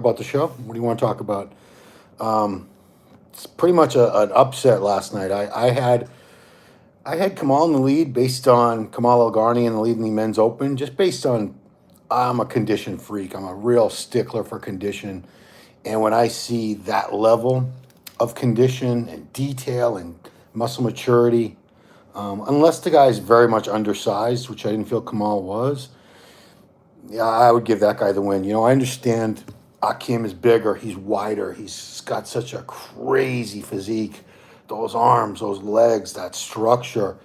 About the show? What do you want to talk about? It's pretty much an upset last night. I had Kamal in the lead based on Kamal Elgargni in the lead in the men's open, just based on I'm a condition freak. I'm a real stickler for condition. And when I see that level of condition and detail and muscle maturity, unless the guy is very much undersized, which I didn't feel Kamal was, yeah, I would give that guy the win. I understand Akim is bigger, he's wider, he's got such a crazy physique. Those arms, those legs, that structure,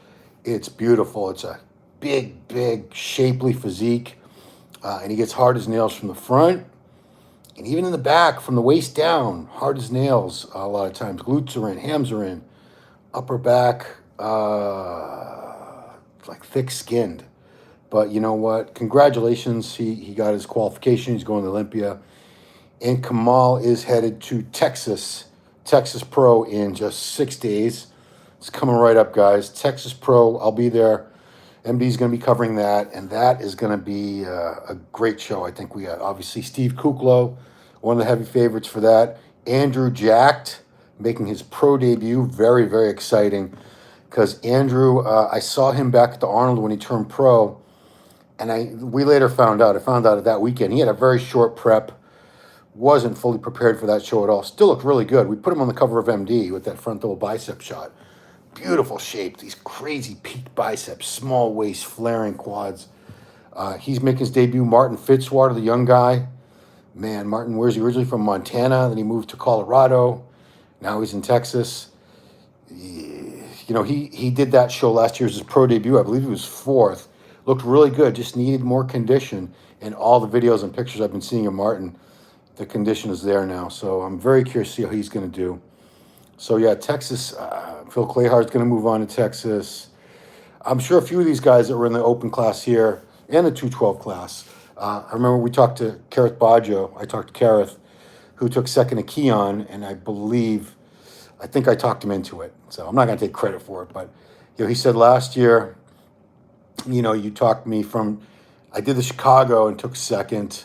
it's beautiful. It's a big, big, shapely physique. And he gets hard as nails from the front and even in the back, from the waist down, hard as nails a lot of times. Glutes are in, hams are in, upper back, like thick skinned. But you know what? Congratulations. He got his qualification. He's going to Olympia. And Kamal is headed to Texas Pro in just 6 days. It's coming right up, guys. Texas Pro, I'll be there. MD's going to be covering that, and that is going to be a great show. I think we got, obviously, Steve Kuklo, one of the heavy favorites for that. Andrew Jacked, making his pro debut. Very, very exciting. Because Andrew, I saw him back at the Arnold when he turned pro, and we later found out. I found out that weekend he had a very short prep, wasn't fully prepared for that show at all. Still looked really good. We put him on the cover of MD with that front double bicep shot. Beautiful shape, these crazy peaked biceps, small waist, flaring quads. He's making his debut. Martin Fitzwater, the young guy. Man, Martin, where's he originally from? Montana. Then he moved to Colorado. Now he's in Texas. He did that show last year as his pro debut. I believe he was fourth. Looked really good. Just needed more condition. And all the videos and pictures I've been seeing of Martin, the condition is there now. So I'm very curious to see how he's going to do. So yeah, Texas. Phil Clayhard's going to move on to Texas. I'm sure a few of these guys that were in the open class here and the 212 class. I remember we talked to Kareth Baggio. I talked to Kareth, who took second to Keon, and I think I talked him into it. So I'm not going to take credit for it, but he said last year, you talked me from. I did the Chicago and took second,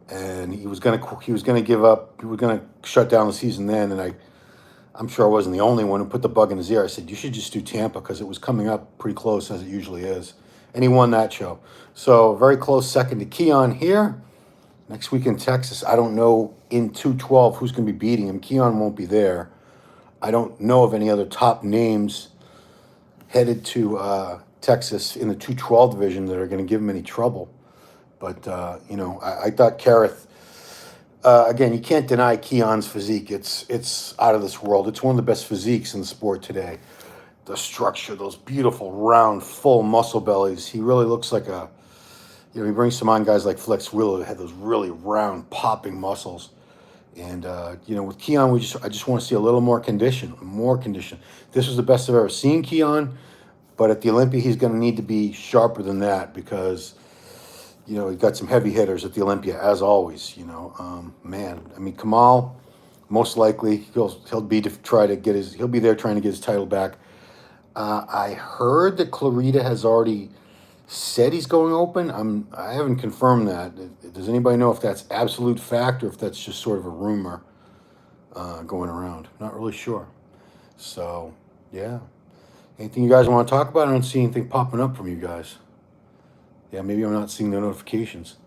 and he was going to give up. He was going to shut down the season then, and I'm sure I wasn't the only one who put the bug in his ear. I said, you should just do Tampa because it was coming up pretty close as it usually is. And he won that show. So very close second to Keon here. Next week in Texas, I don't know in 212 who's going to be beating him. Keon won't be there. I don't know of any other top names headed to Texas in the 212 division that are going to give him any trouble. But, I thought Kareth, again, you can't deny Keon's physique. It's out of this world. It's one of the best physiques in the sport today. The structure, those beautiful, round, full muscle bellies. He really looks like he brings to mind guys like Flex Wheeler who had those really round, popping muscles. And, with Keon, I just want to see a little more condition. This was the best I've ever seen Keon, but at the Olympia, he's going to need to be sharper than that because he's got some heavy hitters at the Olympia, as always. Kamal, most likely he'll be there trying to get his title back. I heard that Clarida has already said he's going open. I haven't confirmed that. Does anybody know if that's absolute fact or if that's just sort of a rumor going around? Not really sure. So yeah, anything you guys want to talk about? I don't see anything popping up from you guys. Yeah, maybe I'm not seeing the notifications.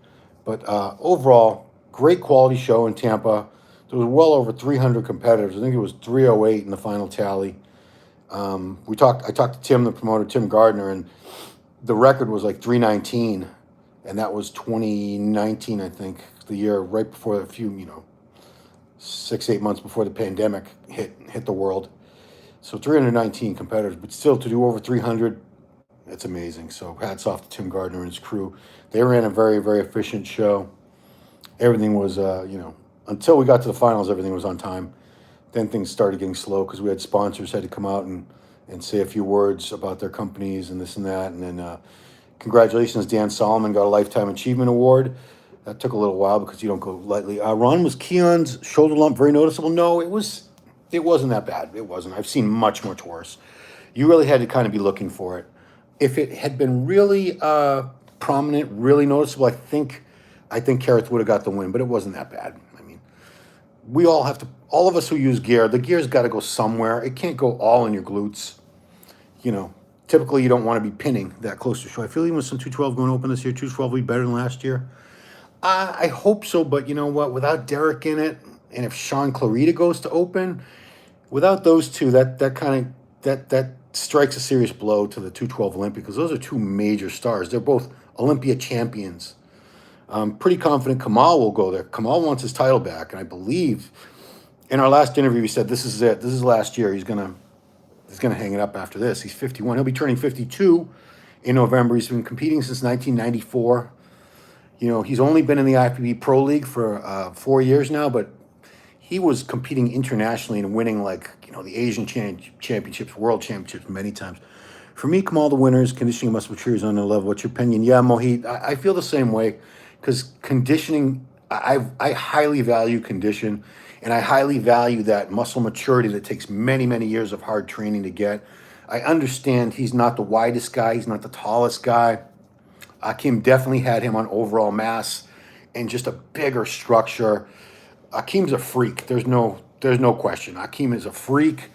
But overall, great quality show in Tampa. There was well over 300 competitors. I think it was 308 in the final tally. I talked to Tim, the promoter, Tim Gardner, and the record was like 319. And that was 2019, I think, the year right before 6-8 months before the pandemic hit the world. So 319 competitors, but still to do over 300, it's amazing. So hats off to Tim Gardner and his crew. They ran a very, very efficient show. Everything was, until we got to the finals, everything was on time. Then things started getting slow because we had sponsors had to come out and say a few words about their companies and this and that. And then congratulations, Dan Solomon got a Lifetime Achievement Award. That took a little while because you don't go lightly. Ron, was Keon's shoulder lump very noticeable? No, it wasn't that bad. It wasn't. I've seen much, much worse. You really had to kind of be looking for it. If it had been really prominent, really noticeable, I think Kareth would have got the win, but it wasn't that bad. I mean, we all have to, all of us who use gear, the gear's got to go somewhere. It can't go all in your glutes. You know, typically you don't want to be pinning that close to show. I feel even with some 212 going open this year, 212 will be better than last year. I hope so, but you know what? Without Derrick in it, and if Sean Clarida goes to open, without those two, that strikes a serious blow to the 212 Olympia, because those are two major stars. They're both Olympia champions. I'm pretty confident Kamal will go there. Kamal wants his title back, and I believe in our last interview he said this is it. This is last year. He's gonna hang it up after this. He's 51. He'll be turning 52 in November. He's been competing since 1994. You know, he's only been in the IFBB Pro League for 4 years now, but he was competing internationally and winning, like, you know, the Asian championships, world championships many times. For me, Kamal, the winners, conditioning musculature is on the level. What's your opinion? Yeah, Mohit, I feel the same way, because conditioning, I highly value condition, and I highly value that muscle maturity that takes many, many years of hard training to get. I understand he's not the widest guy. He's not the tallest guy. Akim definitely had him on overall mass and just a bigger structure. Akim's a freak. There's no question. Akim is a freak.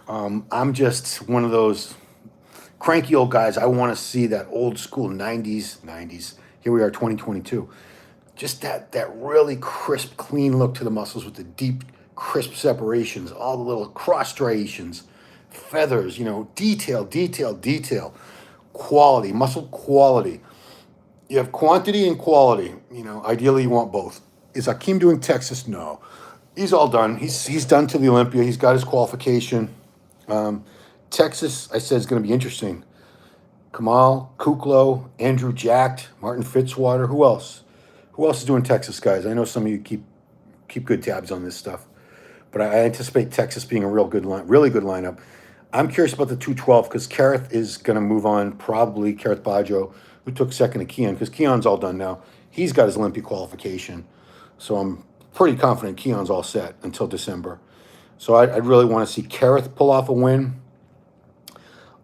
I'm just one of those cranky old guys. I want to see that old school 90s. Here we are, 2022. Just that really crisp, clean look to the muscles with the deep, crisp separations, all the little cross striations, feathers, you know, detail, quality, muscle quality. You have quantity and quality. You know, ideally you want both. Is Akim doing Texas? No. He's all done. He's done to the Olympia. He's got his qualification. Texas, I said, is going to be interesting. Kamal, Kuklo, Andrew Jacked, Martin Fitzwater. Who else? Who else is doing Texas, guys? I know some of you keep good tabs on this stuff, but I anticipate Texas being a really good lineup. I'm curious about the 212 because Kareth is going to move on, probably Kareth Baggio, who took second to Keon, because Keon's all done now. He's got his Olympia qualification. So I'm pretty confident Keon's all set until December. So I'd really want to see Kareth pull off a win.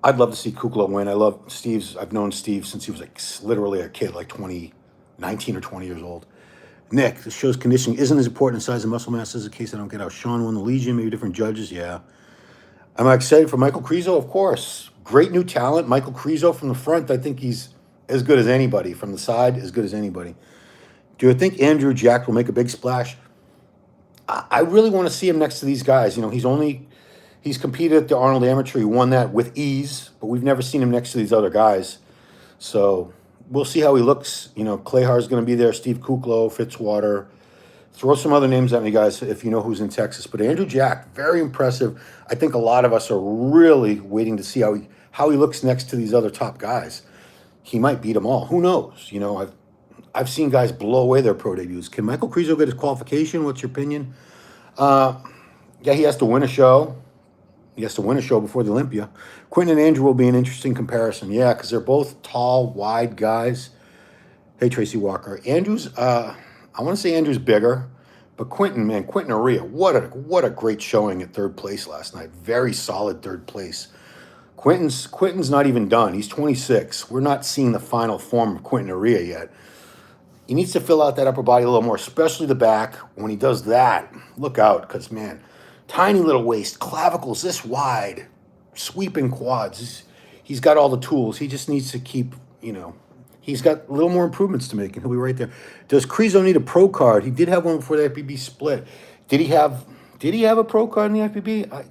I'd love to see Kukla win. I love Steve's. I've known Steve since he was like literally a kid, like 19 or 20 years old. Nick, this shows conditioning isn't as important as size and muscle mass as a case I don't get out. Sean won the Legion, maybe different judges, yeah. Am I excited for Michael Krizo? Of course. Great new talent. Michael Krizo from the front, I think he's as good as anybody. From the side, as good as anybody. Do you think Andrew Jacked will make a big splash? I really want to see him next to these guys. You know, he's competed at the Arnold Amateur. He won that with ease, but we've never seen him next to these other guys. So we'll see how he looks. You know, Klehar's going to be there, Steve Kuklo, Fitzwater. Throw some other names at me, guys, if you know who's in Texas. But Andrew Jacked, very impressive. I think a lot of us are really waiting to see how he looks next to these other top guys. He might beat them all. Who knows? You know, I've seen guys blow away their pro debuts. Can Michael Krizo get his qualification? What's your opinion? Yeah, he has to win a show. He has to win a show before the Olympia. Quentin and Andrew will be an interesting comparison. Yeah, because they're both tall, wide guys. Hey, Tracy Walker. Andrew's, I want to say Andrew's bigger, but Quentin Aria, what a great showing at third place last night. Very solid third place. Quentin's not even done. He's 26. We're not seeing the final form of Quentin Aria yet. He needs to fill out that upper body a little more, especially the back. When he does that, look out, because, man, tiny little waist, clavicles this wide, sweeping quads. He's got all the tools. He just needs to keep, you know, he's got a little more improvements to make, and he'll be right there. Does Krizo need a pro card? He did have one before the IFBB split. Did he have a pro card in the IFBB?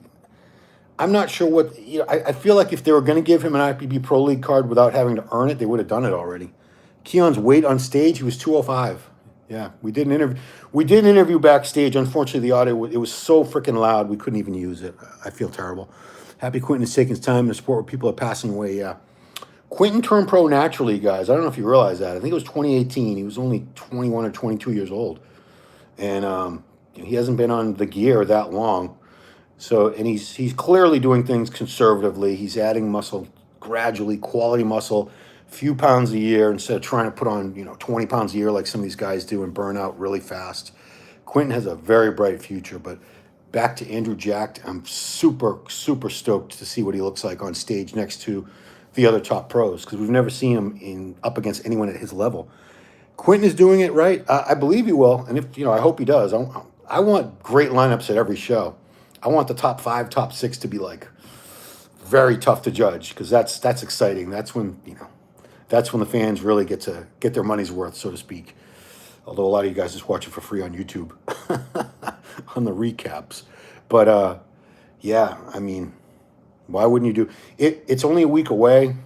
I'm not sure what, you know, I feel like if they were going to give him an IFBB Pro League card without having to earn it, they would have done it already. Keon's weight on stage, he was 205. Yeah, we did an interview backstage. Unfortunately, the audio, it was so freaking loud, we couldn't even use it. I feel terrible. Happy Quentin is taking his time to support where people are passing away, yeah. Quentin turned pro naturally, guys. I don't know if you realize that. I think it was 2018. He was only 21 or 22 years old. And he hasn't been on the gear that long. So, and he's clearly doing things conservatively. He's adding muscle gradually, quality muscle, few pounds a year instead of trying to put on, 20 pounds a year like some of these guys do and burn out really fast. Quentin has a very bright future, but back to Andrew Jacked, I'm super, super stoked to see what he looks like on stage next to the other top pros, because we've never seen him up against anyone at his level. Quentin is doing it right. I believe he will, and if I hope he does. I want great lineups at every show. I want the top 5, top 6 to be like very tough to judge, because that's exciting. That's when, that's when the fans really get to get their money's worth, so to speak. Although a lot of you guys just watch it for free on YouTube on the recaps. But yeah, I mean, why wouldn't you do it? It's only a week away.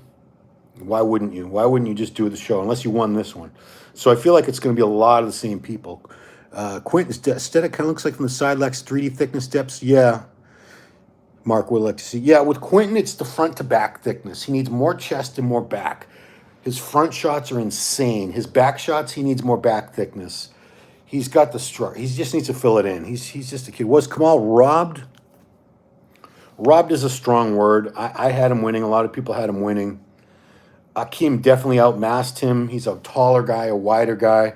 Why wouldn't you? Why wouldn't you just do the show unless you won this one? So I feel like it's going to be a lot of the same people. Quentin's aesthetic kind of looks like from the side, lacks 3D thickness depths. Yeah. Mark would like to see. Yeah, with Quentin, it's the front to back thickness. He needs more chest and more back. His front shots are insane. His back shots, he needs more back thickness. He's got the structure. He just needs to fill it in. He's just a kid. Was Kamal robbed? Robbed is a strong word. I had him winning. A lot of people had him winning. Akim definitely outmassed him. He's a taller guy, a wider guy.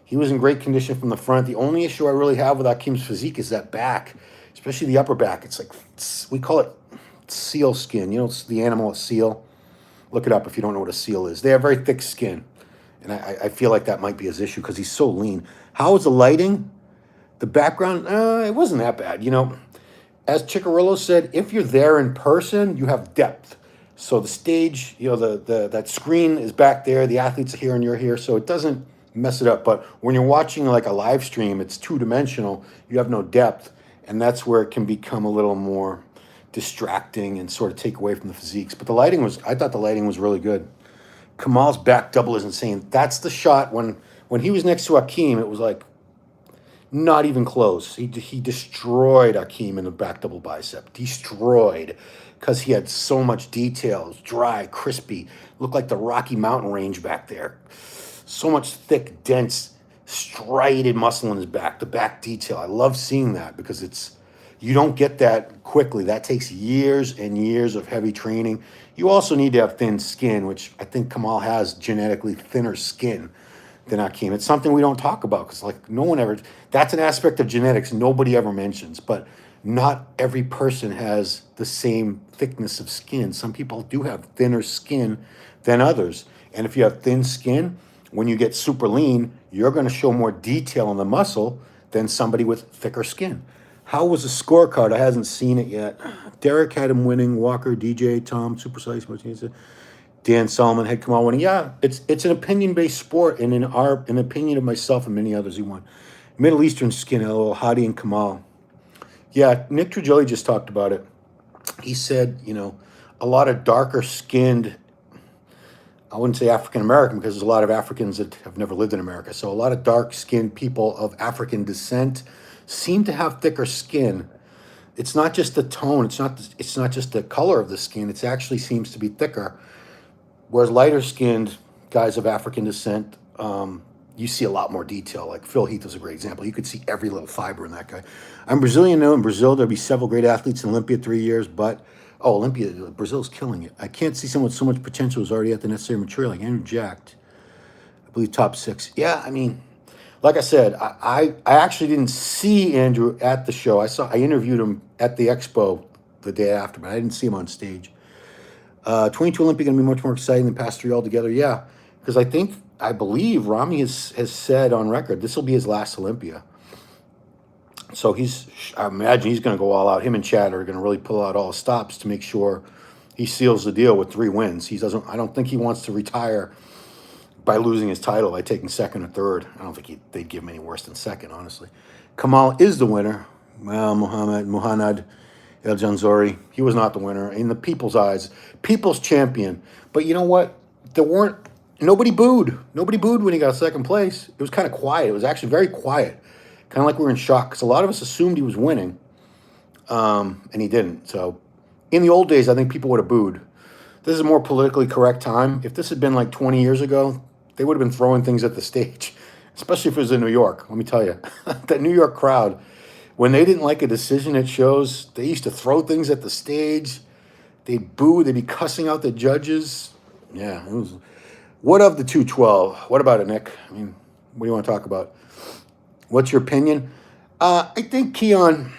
He was in great condition from the front. The only issue I really have with Akim's physique is that back, especially the upper back. It's like, we call it seal skin. You know, it's the animal, a seal. Look it up if you don't know what a seal is. They have very thick skin. And I feel like that might be his issue because he's so lean. How was the lighting? The background, it wasn't that bad. You know, as Ciccarello said, if you're there in person, you have depth. So the stage, you know, that screen is back there. The athletes are here and you're here. So it doesn't mess it up. But when you're watching like a live stream, it's two-dimensional. You have no depth. And that's where it can become a little more distracting and sort of take away from the physiques. But the lighting was, I thought the lighting was really good. Kamal's back double is insane. That's the shot when he was next to Akim, it was like not even close. He destroyed Akim in the back double bicep. Destroyed, because he had so much detail. It was dry, crispy. Looked like the Rocky Mountain Range back there. So much thick, dense, striated muscle in his back. The back detail. I love seeing that because you don't get that quickly. That takes years and years of heavy training. You also need to have thin skin, which I think Kamal has genetically thinner skin than Akim. It's something we don't talk about because like no one ever, that's an aspect of genetics nobody ever mentions, but not every person has the same thickness of skin. Some people do have thinner skin than others. And if you have thin skin, when you get super lean, you're going to show more detail on the muscle than somebody with thicker skin. How was the scorecard? I hasn't seen it yet. Derrick had him winning. Walker, DJ, Tom, Super Slice, Martinez, Dan Solomon had Kamal winning. Yeah, it's an opinion-based sport, and in opinion of myself and many others, he won. Middle Eastern skin, Hadi and Kamal. Yeah, Nick Trigilli just talked about it. He said, you know, a lot of darker skinned, I wouldn't say African American because there's a lot of Africans that have never lived in America. So a lot of dark skinned people of African descent seem to have thicker skin. It's not just the tone. It's not just the color of the skin. It actually seems to be thicker. Whereas lighter skinned guys of African descent, you see a lot more detail. Like Phil Heath is a great example. You could see every little fiber in that guy. I'm Brazilian now. In Brazil, there'll be several great athletes in Olympia 3 years, but Olympia, Brazil's killing it. I can't see someone with so much potential who's already at the necessary maturity, like Andrew Jacked. I believe top 6. Yeah, I mean, like I said, I actually didn't see Andrew at the show. I interviewed him at the expo the day after, but I didn't see him on stage. 22 Olympia going to be much more exciting than past 3 altogether. Yeah, because I believe Rami has said on record this will be his last Olympia. So I imagine he's going to go all out. Him and Chad are going to really pull out all stops to make sure he seals the deal with 3 wins. I don't think he wants to retire by losing his title by taking second or third. I don't think they'd give him any worse than second, honestly. Kamal is the winner. Well, Muhammad El Janzori, he was not the winner. In the people's eyes, people's champion. But you know what? Nobody booed. Nobody booed when he got second place. It was kind of quiet. It was actually very quiet. Kind of like we were in shock because a lot of us assumed he was winning, and he didn't. So in the old days, I think people would have booed. This is a more politically correct time. If this had been like 20 years ago, they would have been throwing things at the stage, especially if it was in New York. Let me tell you, that New York crowd, when they didn't like a decision at shows, they used to throw things at the stage. They'd boo. They'd be cussing out the judges. Yeah. What of the 212? What about it, Nick? I mean, what do you want to talk about? What's your opinion? I think Keon,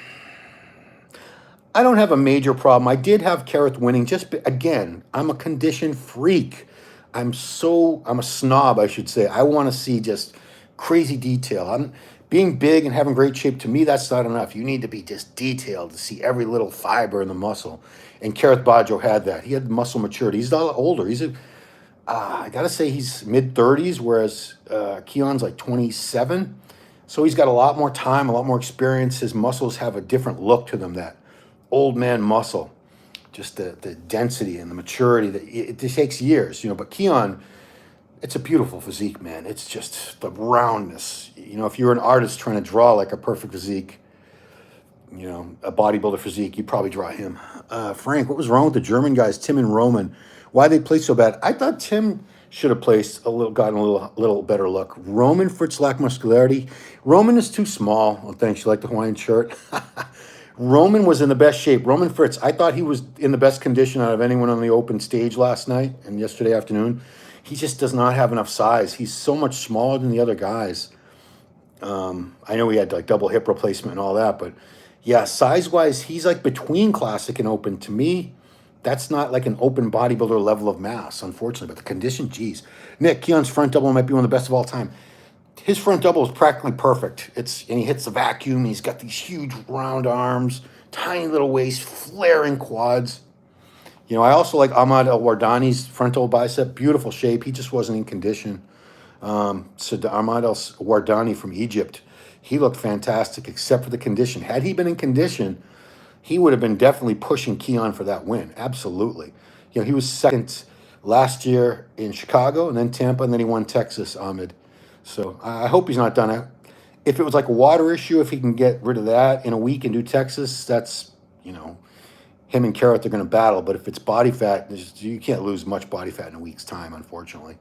I don't have a major problem. I did have Kareth winning. Again, I'm a condition freak. I'm a snob, I should say. I want to see just crazy detail. being big and having great shape, to me, that's not enough. You need to be just detailed to see every little fiber in the muscle. And Kareth Bajo had that. He had muscle maturity. He's a lot older. I got to say he's mid-30s, whereas Keon's like 27. So he's got a lot more time, a lot more experience. His muscles have a different look to them, that old man muscle. Just the density and the maturity. It takes years, but Keon, it's a beautiful physique, man. It's just the roundness. If you're an artist trying to draw like a perfect physique, a bodybuilder physique, you'd probably draw him. Frank, what was wrong with the German guys, Tim and Roman? Why they played so bad? I thought Tim should have gotten a little better look. Roman, for its lack of muscularity. Roman is too small. Oh, thanks. You like the Hawaiian shirt? Roman was in the best shape. Roman Fritz, I thought he was in the best condition out of anyone on the open stage last night and yesterday afternoon. He just does not have enough size. He's so much smaller than the other guys. I know he had like double hip replacement and all that, but yeah, size-wise, he's like between classic and open. To me, that's not like an open bodybuilder level of mass, unfortunately. But the condition, geez. Nick, Keon's front double might be one of the best of all time. His front double is practically perfect. And he hits the vacuum. He's got these huge round arms, tiny little waist, flaring quads. I also like Ahmad El-Wardani's frontal bicep. Beautiful shape. He just wasn't in condition. So Ahmad El-Wardani from Egypt, he looked fantastic except for the condition. Had he been in condition, he would have been definitely pushing Keon for that win. Absolutely. He was second last year in Chicago and then Tampa, and then he won Texas, Ahmed. So I hope he's not done. If it was like a water issue, if he can get rid of that in a week and do Texas, that's, him and Kareth are going to battle. But if it's body fat, you can't lose much body fat in a week's time, unfortunately.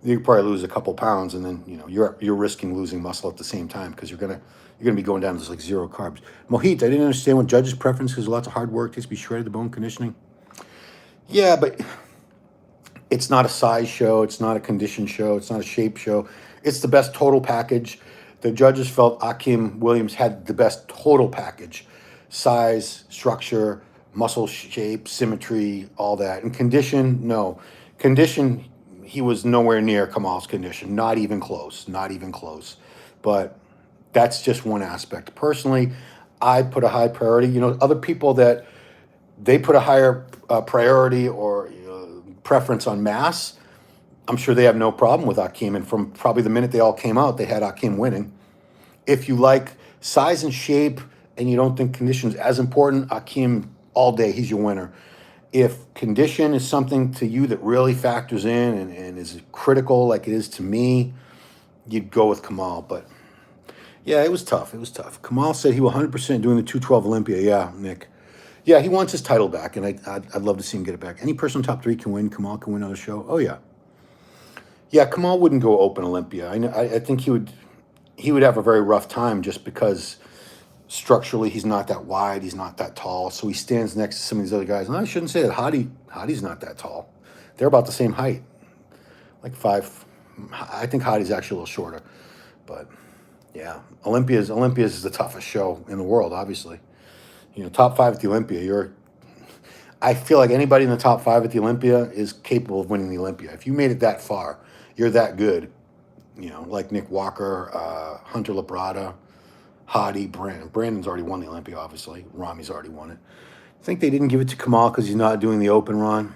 You could probably lose a couple pounds, and then you're risking losing muscle at the same time because you're gonna be going down to just like zero carbs. Mohit, I didn't understand what judges' preference because lots of hard work takes to be shredded, the bone conditioning. Yeah, but it's not a size show. It's not a condition show. It's not a shape show. It's the best total package. The judges felt Akim Williams had the best total package: size, structure, muscle shape, symmetry, all that. And condition, no. Condition, he was nowhere near Kamal's condition. Not even close. Not even close. But that's just one aspect. Personally, I put a high priority. Other people that they put a higher priority or preference on mass, I'm sure they have no problem with Akim. And from probably the minute they all came out, they had Akim winning. If you like size and shape and you don't think condition's as important, Akim all day, he's your winner. If condition is something to you that really factors in and is critical like it is to me, you'd go with Kamal. But yeah, it was tough. It was tough. Kamal said he was 100% doing the 212 Olympia. Yeah, Nick. Yeah, he wants his title back, and I'd love to see him get it back. Any person in top 3 can win. Kamal can win on a show. Oh, yeah. Yeah, Kamal wouldn't go open Olympia. I think he would have a very rough time just because structurally he's not that wide, he's not that tall, so he stands next to some of these other guys. And I shouldn't say that Hadi's not that tall. They're about the same height, like 5. I think Hadi's actually a little shorter, but yeah, Olympia's is the toughest show in the world, obviously. Top 5 at the Olympia, I feel like anybody in the top 5 at the Olympia is capable of winning the Olympia. If you made it that far, you're that good. Like Nick Walker, Hunter Labrada, Hadi, Brandon. Brandon's already won the Olympia, obviously. Rami's already won it. I think they didn't give it to Kamal because he's not doing the open, Ron.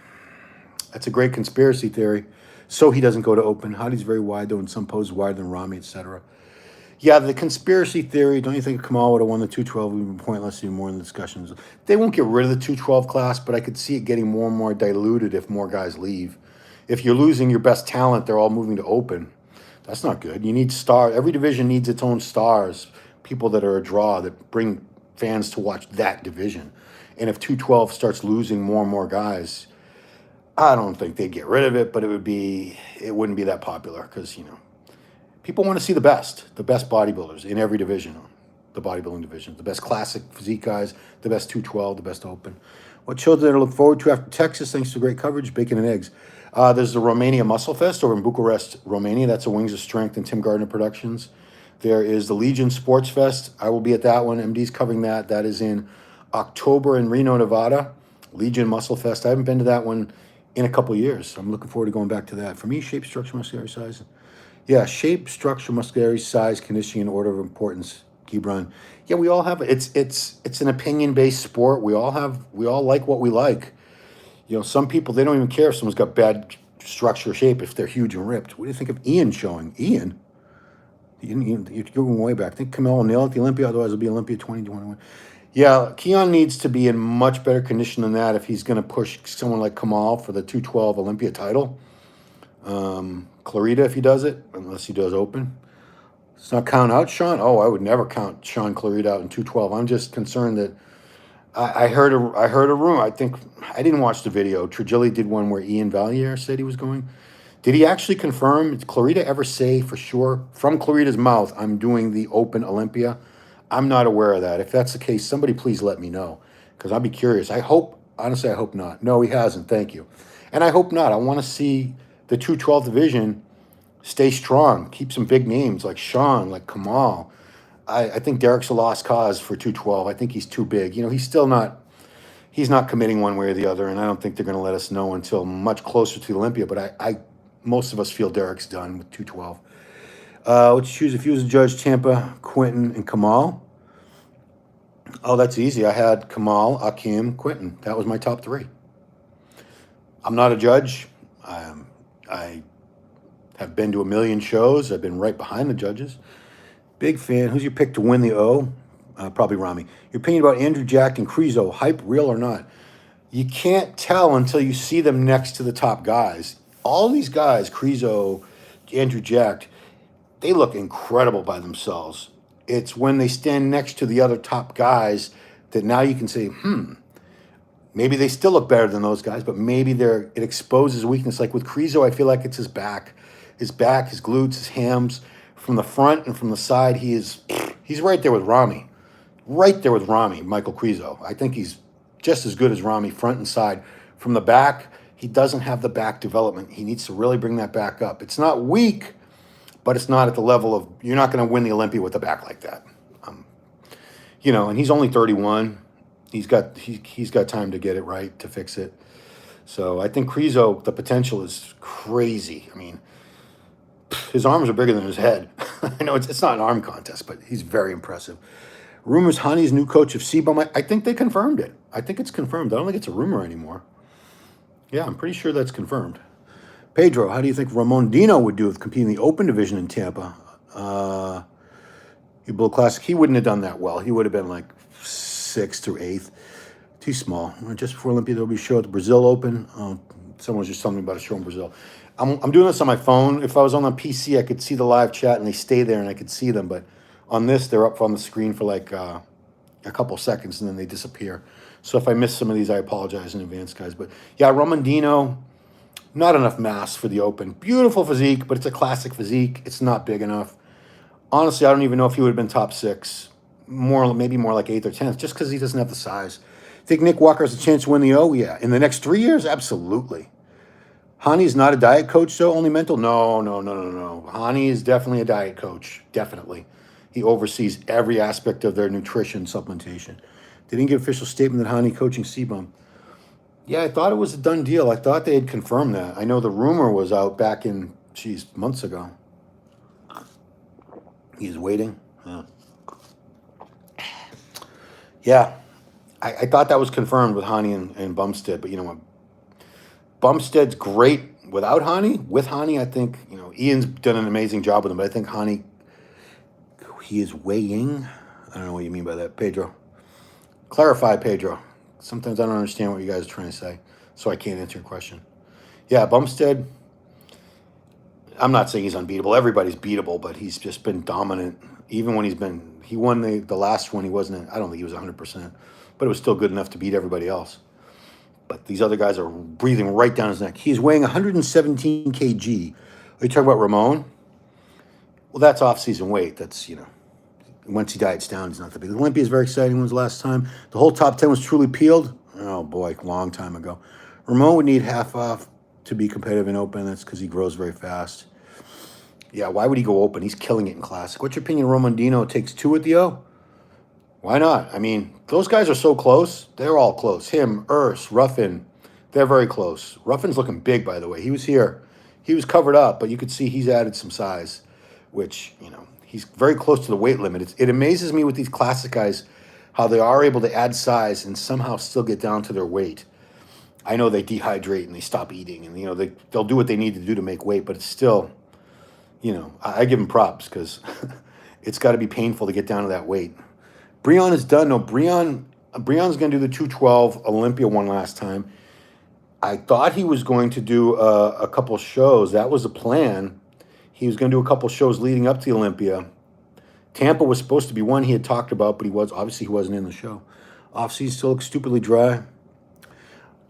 That's a great conspiracy theory. So he doesn't go to open. Hadi's very wide, though, in some poses wider than Rami, etc. Yeah, the conspiracy theory, don't you think Kamal would have won the 212? It would have been pointless even more in the discussions. They won't get rid of the 212 class, but I could see it getting more and more diluted if more guys leave. If you're losing your best talent, they're all moving to open. That's not good. You need stars. Every division needs its own stars, people that are a draw, that bring fans to watch that division. And if 212 starts losing more and more guys, I don't think they'd get rid of it, but it wouldn't be that popular because, people want to see the best bodybuilders in every division, the bodybuilding division, the best classic physique guys, the best 212, the best open. What shows that I look forward to after Texas, thanks to great coverage, bacon and eggs. There's the Romania Muscle Fest over in Bucharest, Romania. That's a Wings of Strength and Tim Gardner Productions. There is the Legion Sports Fest. I will be at that one. MD's covering that. That is in October in Reno, Nevada. Legion Muscle Fest. I haven't been to that one in a couple of years. I'm looking forward to going back to that. For me, shape, structure, muscular size. Yeah, shape, structure, muscularity, size, conditioning, and order of importance. Gibran. Yeah, we all have it. It's an opinion based sport. We all like what we like. Some people they don't even care if someone's got bad structure or shape if they're huge and ripped. What do you think of Ian showing? Ian, you're going way back. I think Kamal will nail at the Olympia. Otherwise, it'll be Olympia 2021. Yeah, Keon needs to be in much better condition than that if he's going to push someone like Kamal for the 212 Olympia title. Clarida if he does it, unless he does open. It's not count out Sean. Oh, I would never count Sean Clarida out in 212. I'm just concerned that I heard a rumor. I think I didn't watch the video. Trigilli did one where Ian Valier said he was going. Did he actually confirm? Did Clarida ever say for sure from Clarida's mouth, I'm doing the Open Olympia? I'm not aware of that. If that's the case, somebody please let me know because I'll be curious. Honestly, I hope not. No, he hasn't. Thank you. And I hope not. I want to see the 212 division stay strong. Keep some big names like Sean, like Kamal. I think Derrick's a lost cause for 212. I think he's too big. He's not committing one way or the other, and I don't think they're going to let us know until much closer to the Olympia, but most of us feel Derrick's done with 212. What you choose if you was a judge, Tampa, Quentin, and Kamal? Oh, that's easy. I had Kamal, Akim, Quentin. That was my top three. I'm not a judge. I have been to a million shows. I've been right behind the judges. Big fan. Who's your pick to win the O? Probably Rami. Your opinion about Andrew Jacked and Krizo, hype, real or not? You can't tell until you see them next to the top guys. All these guys, Krizo, Andrew Jacked, they look incredible by themselves. It's when they stand next to the other top guys that now you can say, maybe they still look better than those guys, but maybe it exposes weakness. Like with Krizo, I feel like it's his back, his glutes, his hams. From the front and from the side, he's right there with Rami. Right there with Rami, Michael Krizo. I think he's just as good as Rami, front and side. From the back, he doesn't have the back development. He needs to really bring that back up. It's not weak, but it's not at the level of, you're not going to win the Olympia with a back like that. And he's only 31. He's got time to get it right, to fix it. So I think Krizo, the potential is crazy. I mean, his arms are bigger than his head. I know it's not an arm contest, but he's very impressive. Rumors Hani's new coach of CBUM. I think they confirmed it. I think it's confirmed. I don't think it's a rumor anymore. Yeah, I'm pretty sure that's confirmed. Pedro, how do you think Ramon Dino would do with competing in the Open division in Tampa? Bull Classic, he wouldn't have done that well. He would have been like 6th through 8th. Too small. Just before Olympia, there'll be a show at the Brazil Open. Someone was just telling me about a show in Brazil. I'm doing this on my phone. If I was on the PC, I could see the live chat and they stay there and I could see them. But on this, they're up on the screen for like a couple seconds and then they disappear. So if I miss some of these, I apologize in advance, guys. But yeah, Romandino, not enough mass for the Open. Beautiful physique, but it's a classic physique. It's not big enough. Honestly, I don't even know if he would have been top 6. Maybe more like 8th or 10th, just because he doesn't have the size. Think Nick Walker has a chance to win the O? Yeah. In the next 3 years? Absolutely. Hani's not a diet coach, though, only mental? No. Hani is definitely a diet coach, definitely. He oversees every aspect of their nutrition supplementation. They didn't give official statement that Hani coaching CBUM. Yeah, I thought it was a done deal. I thought they had confirmed that. I know the rumor was out back in, months ago. He's waiting. Yeah. I thought that was confirmed with Hani and Bumstead, but you know what? Bumstead's great without Hani. With Hani, I think, Ian's done an amazing job with him, but I think Hani, he is weighing. I don't know what you mean by that, Pedro. Clarify, Pedro. Sometimes I don't understand what you guys are trying to say, so I can't answer your question. Yeah, Bumstead, I'm not saying he's unbeatable. Everybody's beatable, but he's just been dominant. Even when he won the last one, I don't think he was 100%, but it was still good enough to beat everybody else. But these other guys are breathing right down his neck. He's weighing 117 kg. Are you talking about Ramon? Well, that's off-season weight. That's, once he diets down, he's not that big. Olympia is very exciting. When was the last time the whole top 10 was truly peeled? Oh, boy, a long time ago. Ramon would need half off to be competitive in Open. That's because he grows very fast. Yeah, why would he go Open? He's killing it in Classic. What's your opinion of Romandino takes 2 at the O? Why not? I mean, those guys are so close. They're all close. Him, Urs, Ruffin, they're very close. Ruffin's looking big, by the way. He was here. he was covered up, but you could see he's added some size, which, he's very close to the weight limit. It amazes me with these classic guys how they are able to add size and somehow still get down to their weight. I know they dehydrate and they stop eating, and they'll do what they need to do to make weight, but it's still, I give them props because it's got to be painful to get down to that weight. Breon is done. No, Breon's going to do the 212 Olympia one last time. I thought he was going to do a couple shows. That was the plan. He was going to do a couple shows leading up to the Olympia. Tampa was supposed to be one he had talked about, but he wasn't in the show. Off-season still looks stupidly dry.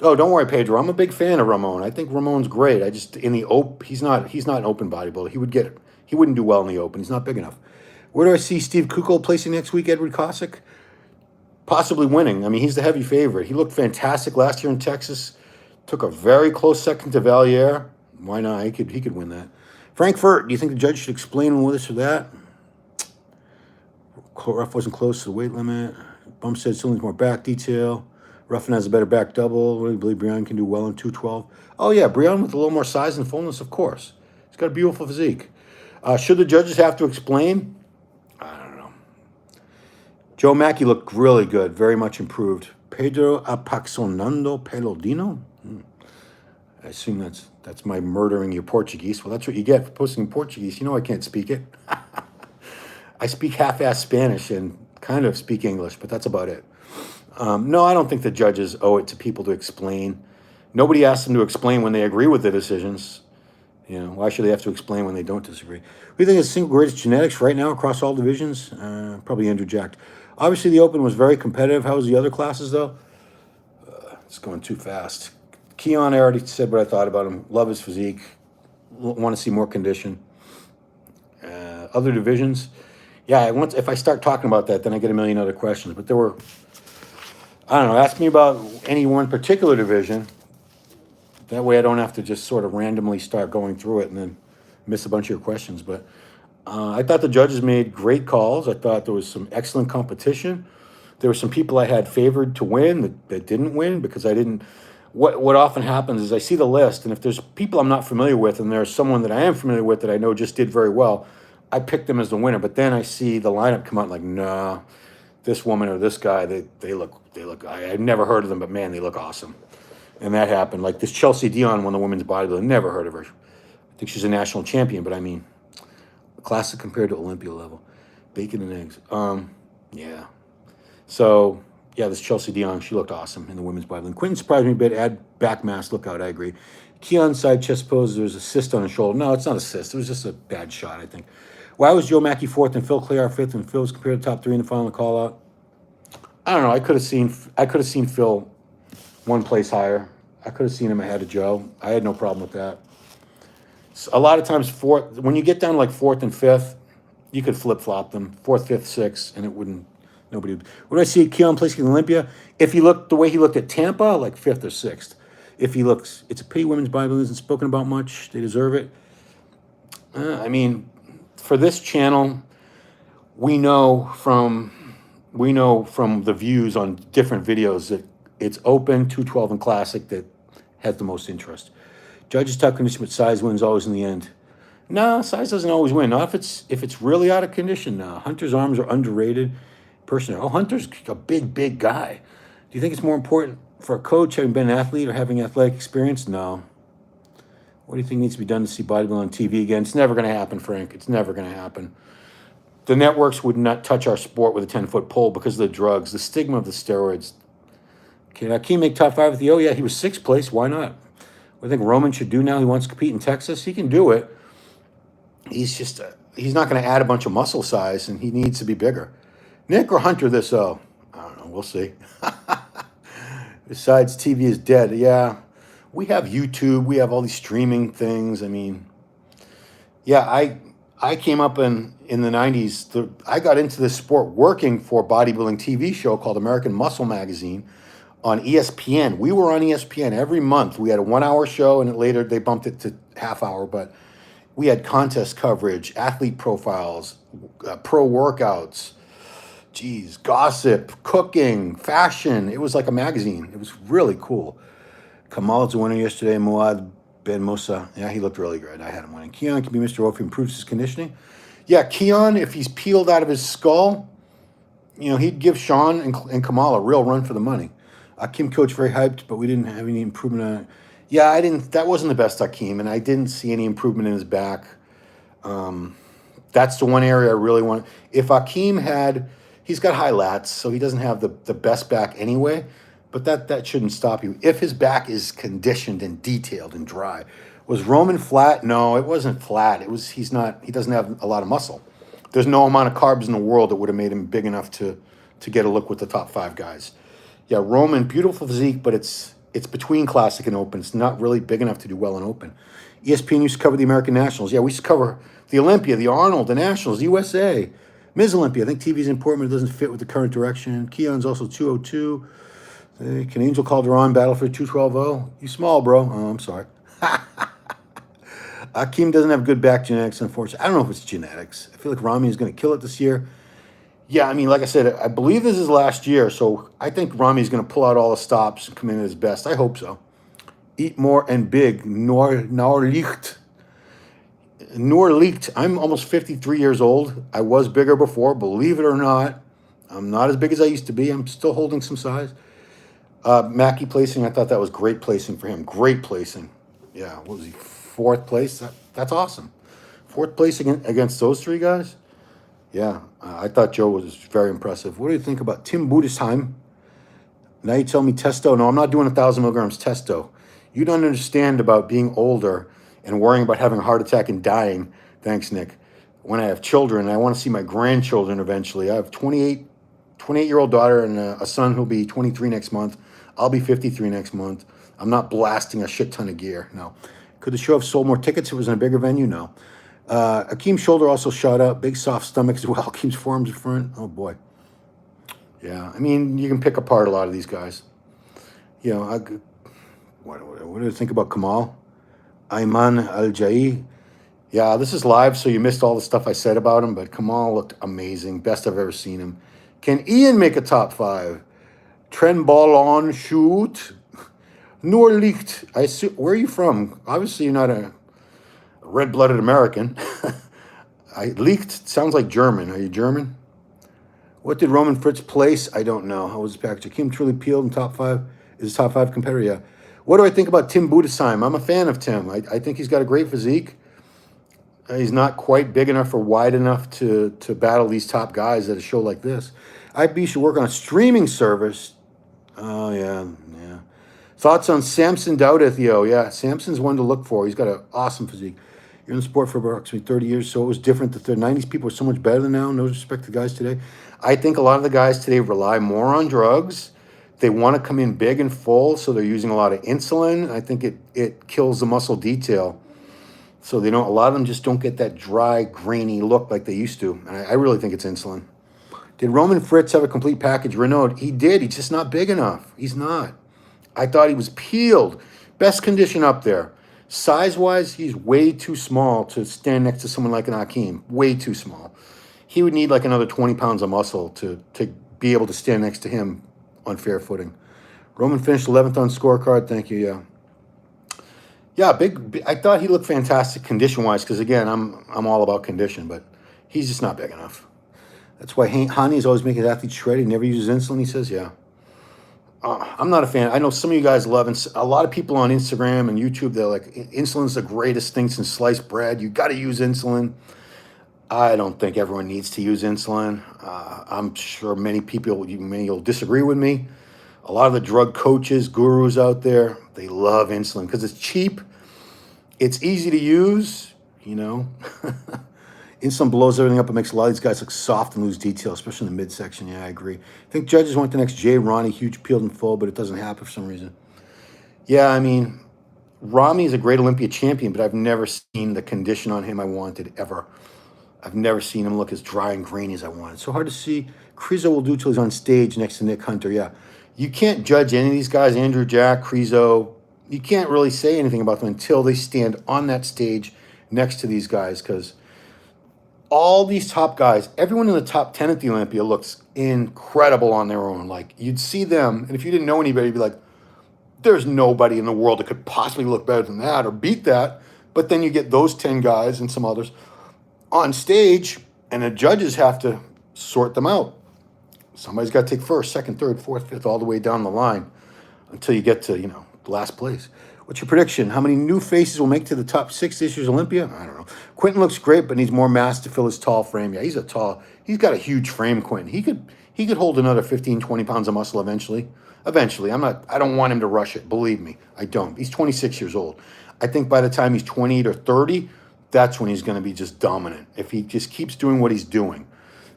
Oh, don't worry, Pedro. I'm a big fan of Ramon. I think Ramon's great. I just he's not an open bodybuilder. He wouldn't do well in the open. He's not big enough. Where do I see Steve Kukul placing next week? Edward Cossack? Possibly winning. I mean, he's the heavy favorite. He looked fantastic last year in Texas. Took a very close second to Valier. Why not? He could win that. Frankfurt, do you think the judge should explain this or that? Ruff wasn't close to the weight limit. Bump said still needs more back detail. Ruffin has a better back double. What do you believe Breon can do well in 212? Oh, yeah, Breon with a little more size and fullness, of course. He's got a beautiful physique. Should the judges have to explain? I don't know. Joe Mackey looked really good, very much improved. Pedro Apaxonando Pelodino? I assume that's my murdering your Portuguese. Well, that's what you get for posting in Portuguese. I can't speak it. I speak half-assed Spanish and kind of speak English, but that's about it. No, I don't think the judges owe it to people to explain. Nobody asks them to explain when they agree with the decisions. Why should they have to explain when they don't disagree? We think it's single greatest genetics right now across all divisions. Probably Andrew Jacked. Obviously, the Open was very competitive. How was the other classes, though? It's going too fast. Keon, I already said what I thought about him. Love his physique. Want to see more condition. Other divisions. Yeah, if I start talking about that, then I get a million other questions. But there were, I don't know, ask me about any one particular division. That way I don't have to just sort of randomly start going through it and then miss a bunch of your questions. But I thought the judges made great calls. I thought there was some excellent competition. There were some people I had favored to win that didn't win because I didn't. What often happens is I see the list, and if there's people I'm not familiar with and there's someone that I am familiar with that I know just did very well, I pick them as the winner. But then I see the lineup come out like, nah, this woman or this guy, they look. I've never heard of them, but man, they look awesome. And that happened. Like this Chelsea Dion won the women's bodybuilding. Never heard of her. I think she's a national champion, but I mean, classic compared to Olympia level. Bacon and eggs. Yeah. So, yeah, this Chelsea Dion, she looked awesome in the women's bodybuilding. Quinton surprised me a bit. Add back mass, look out, I agree. Keon side chest pose, there's a cyst on his shoulder. No, it's not a cyst. It was just a bad shot, I think. Why was Joe Mackey fourth and Phil Clayar fifth and Phil was compared to top three in the final call out? I don't know. I could have seen Phil one place higher. I could have seen him ahead of Joe. I had no problem with that. So a lot of times, when you get down to like fourth and fifth, you could flip-flop them. Fourth, fifth, sixth, and it wouldn't, nobody would. Would I see Keon placing in Olympia? If he looked the way he looked at Tampa, like fifth or sixth. If he looks, it's a pity women's Bible isn't spoken about much. They deserve it. I mean, for this channel, we know from the views on different videos that it's open, 212 and classic that has the most interest. Judges talk condition, but size wins always in the end. No, size doesn't always win. Not if it's really out of condition. No, Hunter's arms are underrated. Hunter's a big guy. Do you think it's more important for a coach having been an athlete or having athletic experience? No. What do you think needs to be done to see bodybuilding on TV again? It's never going to happen, Frank. It's never going to happen. The networks would not touch our sport with a 10-foot pole because of the drugs, the stigma of the steroids. Can Akim make top five at the O? Yeah, he was sixth place. Why not? What do you think Roman should do now? He wants to compete in Texas. He can do it. He's not going to add a bunch of muscle size, and he needs to be bigger. Nick or Hunter this O? I don't know. We'll see. Besides, TV is dead. Yeah, we have YouTube. We have all these streaming things. I mean, yeah, I came up in the 90s. I got into this sport working for a bodybuilding TV show called American Muscle Magazine on ESPN. We were on ESPN every month. We had a 1-hour show, and later they bumped it to half hour, but we had contest coverage, athlete profiles, pro workouts, gossip, cooking, fashion. It was like a magazine. It was really cool. Kamal was the winner yesterday. Muad Ben Musa, yeah, he looked really good. I had him winning. Keon can be Mr. O if he improves his conditioning. Yeah, Keon, if he's peeled out of his skull, he'd give Sean and Kamal a real run for the money. Akim coach very hyped, but we didn't have any improvement on it. Yeah, I didn't. That wasn't the best Akim, and I didn't see any improvement in his back. That's the one area I really want. If Akim he's got high lats, so he doesn't have the best back anyway. But that shouldn't stop you. If his back is conditioned and detailed and dry. Was Roman flat? No, it wasn't flat. He doesn't have a lot of muscle. There's no amount of carbs in the world that would have made him big enough to get a look with the top 5 guys. Yeah, Roman, beautiful physique, but it's between classic and open. It's not really big enough to do well in open. ESPN used to cover the American Nationals. Yeah, we used to cover the Olympia, the Arnold, the Nationals, USA, Ms. Olympia. I think TV's important, but it doesn't fit with the current direction. Keon's also 202. Can Angel Calderon battle for 212-0? You small, bro. Oh, I'm sorry. Akim doesn't have good back genetics, unfortunately. I don't know if it's genetics. I feel like Rami is going to kill it this year. Yeah, I mean, like I said, I believe this is last year, so I think Rami's going to pull out all the stops and come in at his best. I hope so. Eat more and big. Norlicht. I'm almost 53 years old. I was bigger before, believe it or not. I'm not as big as I used to be. I'm still holding some size. Mackey placing, I thought that was great placing for him. Great placing. Yeah, what was he, 4th place? That's awesome. 4th place against those 3 guys? Yeah, I thought Joe was very impressive. What do you think about Tim Budesheim? Now you tell me testo. No, I'm not doing 1,000 milligrams testo. You don't understand about being older and worrying about having a heart attack and dying. Thanks, Nick. When I have children, I want to see my grandchildren eventually. I have 28-year-old daughter and a son who'll be 23 next month. I'll be 53 next month. I'm not blasting a shit ton of gear. No. Could the show have sold more tickets if it was in a bigger venue? No. Akim's shoulder also shot up. Big soft stomach as well. Akim's forearms in front. Oh, boy. Yeah. I mean, you can pick apart a lot of these guys. What do you think about Kamal? Ayman Al-Jai. Yeah, this is live, so you missed all the stuff I said about him, but Kamal looked amazing. Best I've ever seen him. Can Ian make a top 5? Tren Ballon shoot. Norlicht. Where are you from? Obviously, you're not a red-blooded American. Leaked sounds like German. Are you German? What did Roman Fritz place? I don't know. How was his package? Akim truly peeled in top 5. Is his top 5 competitor? Yeah. What do I think about Tim Budesheim? I'm a fan of Tim. I think he's got a great physique. He's not quite big enough or wide enough to battle these top guys at a show like this. IFBB should work on a streaming service. Oh, yeah. Thoughts on Sampson Dauda, Theo? Yeah, Sampson's one to look for. He's got an awesome physique. You're in the sport for approximately 30 years, so it was different. The 90s people are so much better than now. No disrespect to guys today. I think a lot of the guys today rely more on drugs. They want to come in big and full, so they're using a lot of insulin. I think it kills the muscle detail. So a lot of them just don't get that dry, grainy look like they used to. And I really think it's insulin. Did Roman Fritz have a complete package? Renaud, he did. He's just not big enough. He's not. I thought he was peeled. Best condition up there. Size-wise, he's way too small to stand next to someone like an Akim. Way too small. He would need like another 20 pounds of muscle to be able to stand next to him on fair footing. Roman finished 11th on scorecard. Thank you, yeah. Yeah, big. I thought he looked fantastic condition-wise because, again, I'm all about condition, but he's just not big enough. That's why Hani is always making his athletes shred. He never uses insulin, he says, yeah. I'm not a fan. I know some of you guys love, and a lot of people on Instagram and YouTube, they're like, insulin's the greatest thing since sliced bread. You got to use insulin. I don't think everyone needs to use insulin. I'm sure many will disagree with me. A lot of the drug coaches, gurus out there, they love insulin because it's cheap. It's easy to use, Insulin blows everything up. It makes a lot of these guys look soft and lose detail, especially in the midsection. Yeah, I agree. I think judges want the next Jay Ronnie, huge, peeled, and full, but it doesn't happen for some reason. Yeah, I mean, Rami is a great Olympia champion, but I've never seen the condition on him I wanted, ever. I've never seen him look as dry and grainy as I wanted. So hard to see. Krizo will do till he's on stage next to Nick Hunter. Yeah, you can't judge any of these guys, Andrew Jack, Krizo. You can't really say anything about them until they stand on that stage next to these guys, because all these top guys, everyone in the top 10 at the Olympia looks incredible on their own. Like, you'd see them, and if you didn't know anybody, you'd be like, There's nobody in the world that could possibly look better than that or beat that. But then you get those 10 guys and some others on stage, and the judges have to sort them out. Somebody's got to take first, second, third, fourth, fifth, all the way down the line until you get to, last place. What's your prediction? How many new faces will make to the top 6 this year's Olympia? I don't know. Quentin looks great, but needs more mass to fill his tall frame. Yeah, he's got a huge frame, Quentin. He could hold another 15, 20 pounds of muscle eventually. Eventually. I don't want him to rush it. Believe me, I don't. He's 26 years old. I think by the time he's 28 or 30, that's when he's going to be just dominant. If he just keeps doing what he's doing.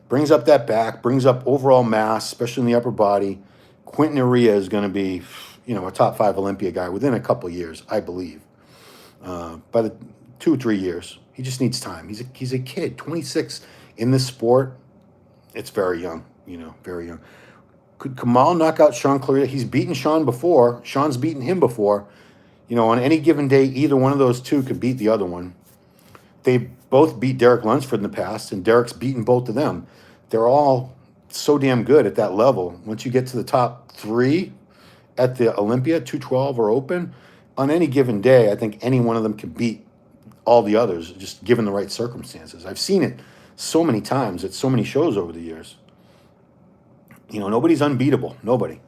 Brings up that back, brings up overall mass, especially in the upper body. Quentin Uria is going to be, a top 5 Olympia guy within a couple of years, I believe. By the 2 or 3 years. He just needs time. He's a kid, 26 in this sport. It's very young, very young. Could Kamal knock out Sean Clarida? He's beaten Sean before. Sean's beaten him before. On any given day, either one of those two could beat the other one. They both beat Derrick Lunsford in the past, and Derrick's beaten both of them. They're all so damn good at that level. Once you get to the top 3 at the Olympia, 212 or open, on any given day, I think any one of them can beat all the others, just given the right circumstances. I've seen it so many times at so many shows over the years. Nobody's unbeatable. Nobody.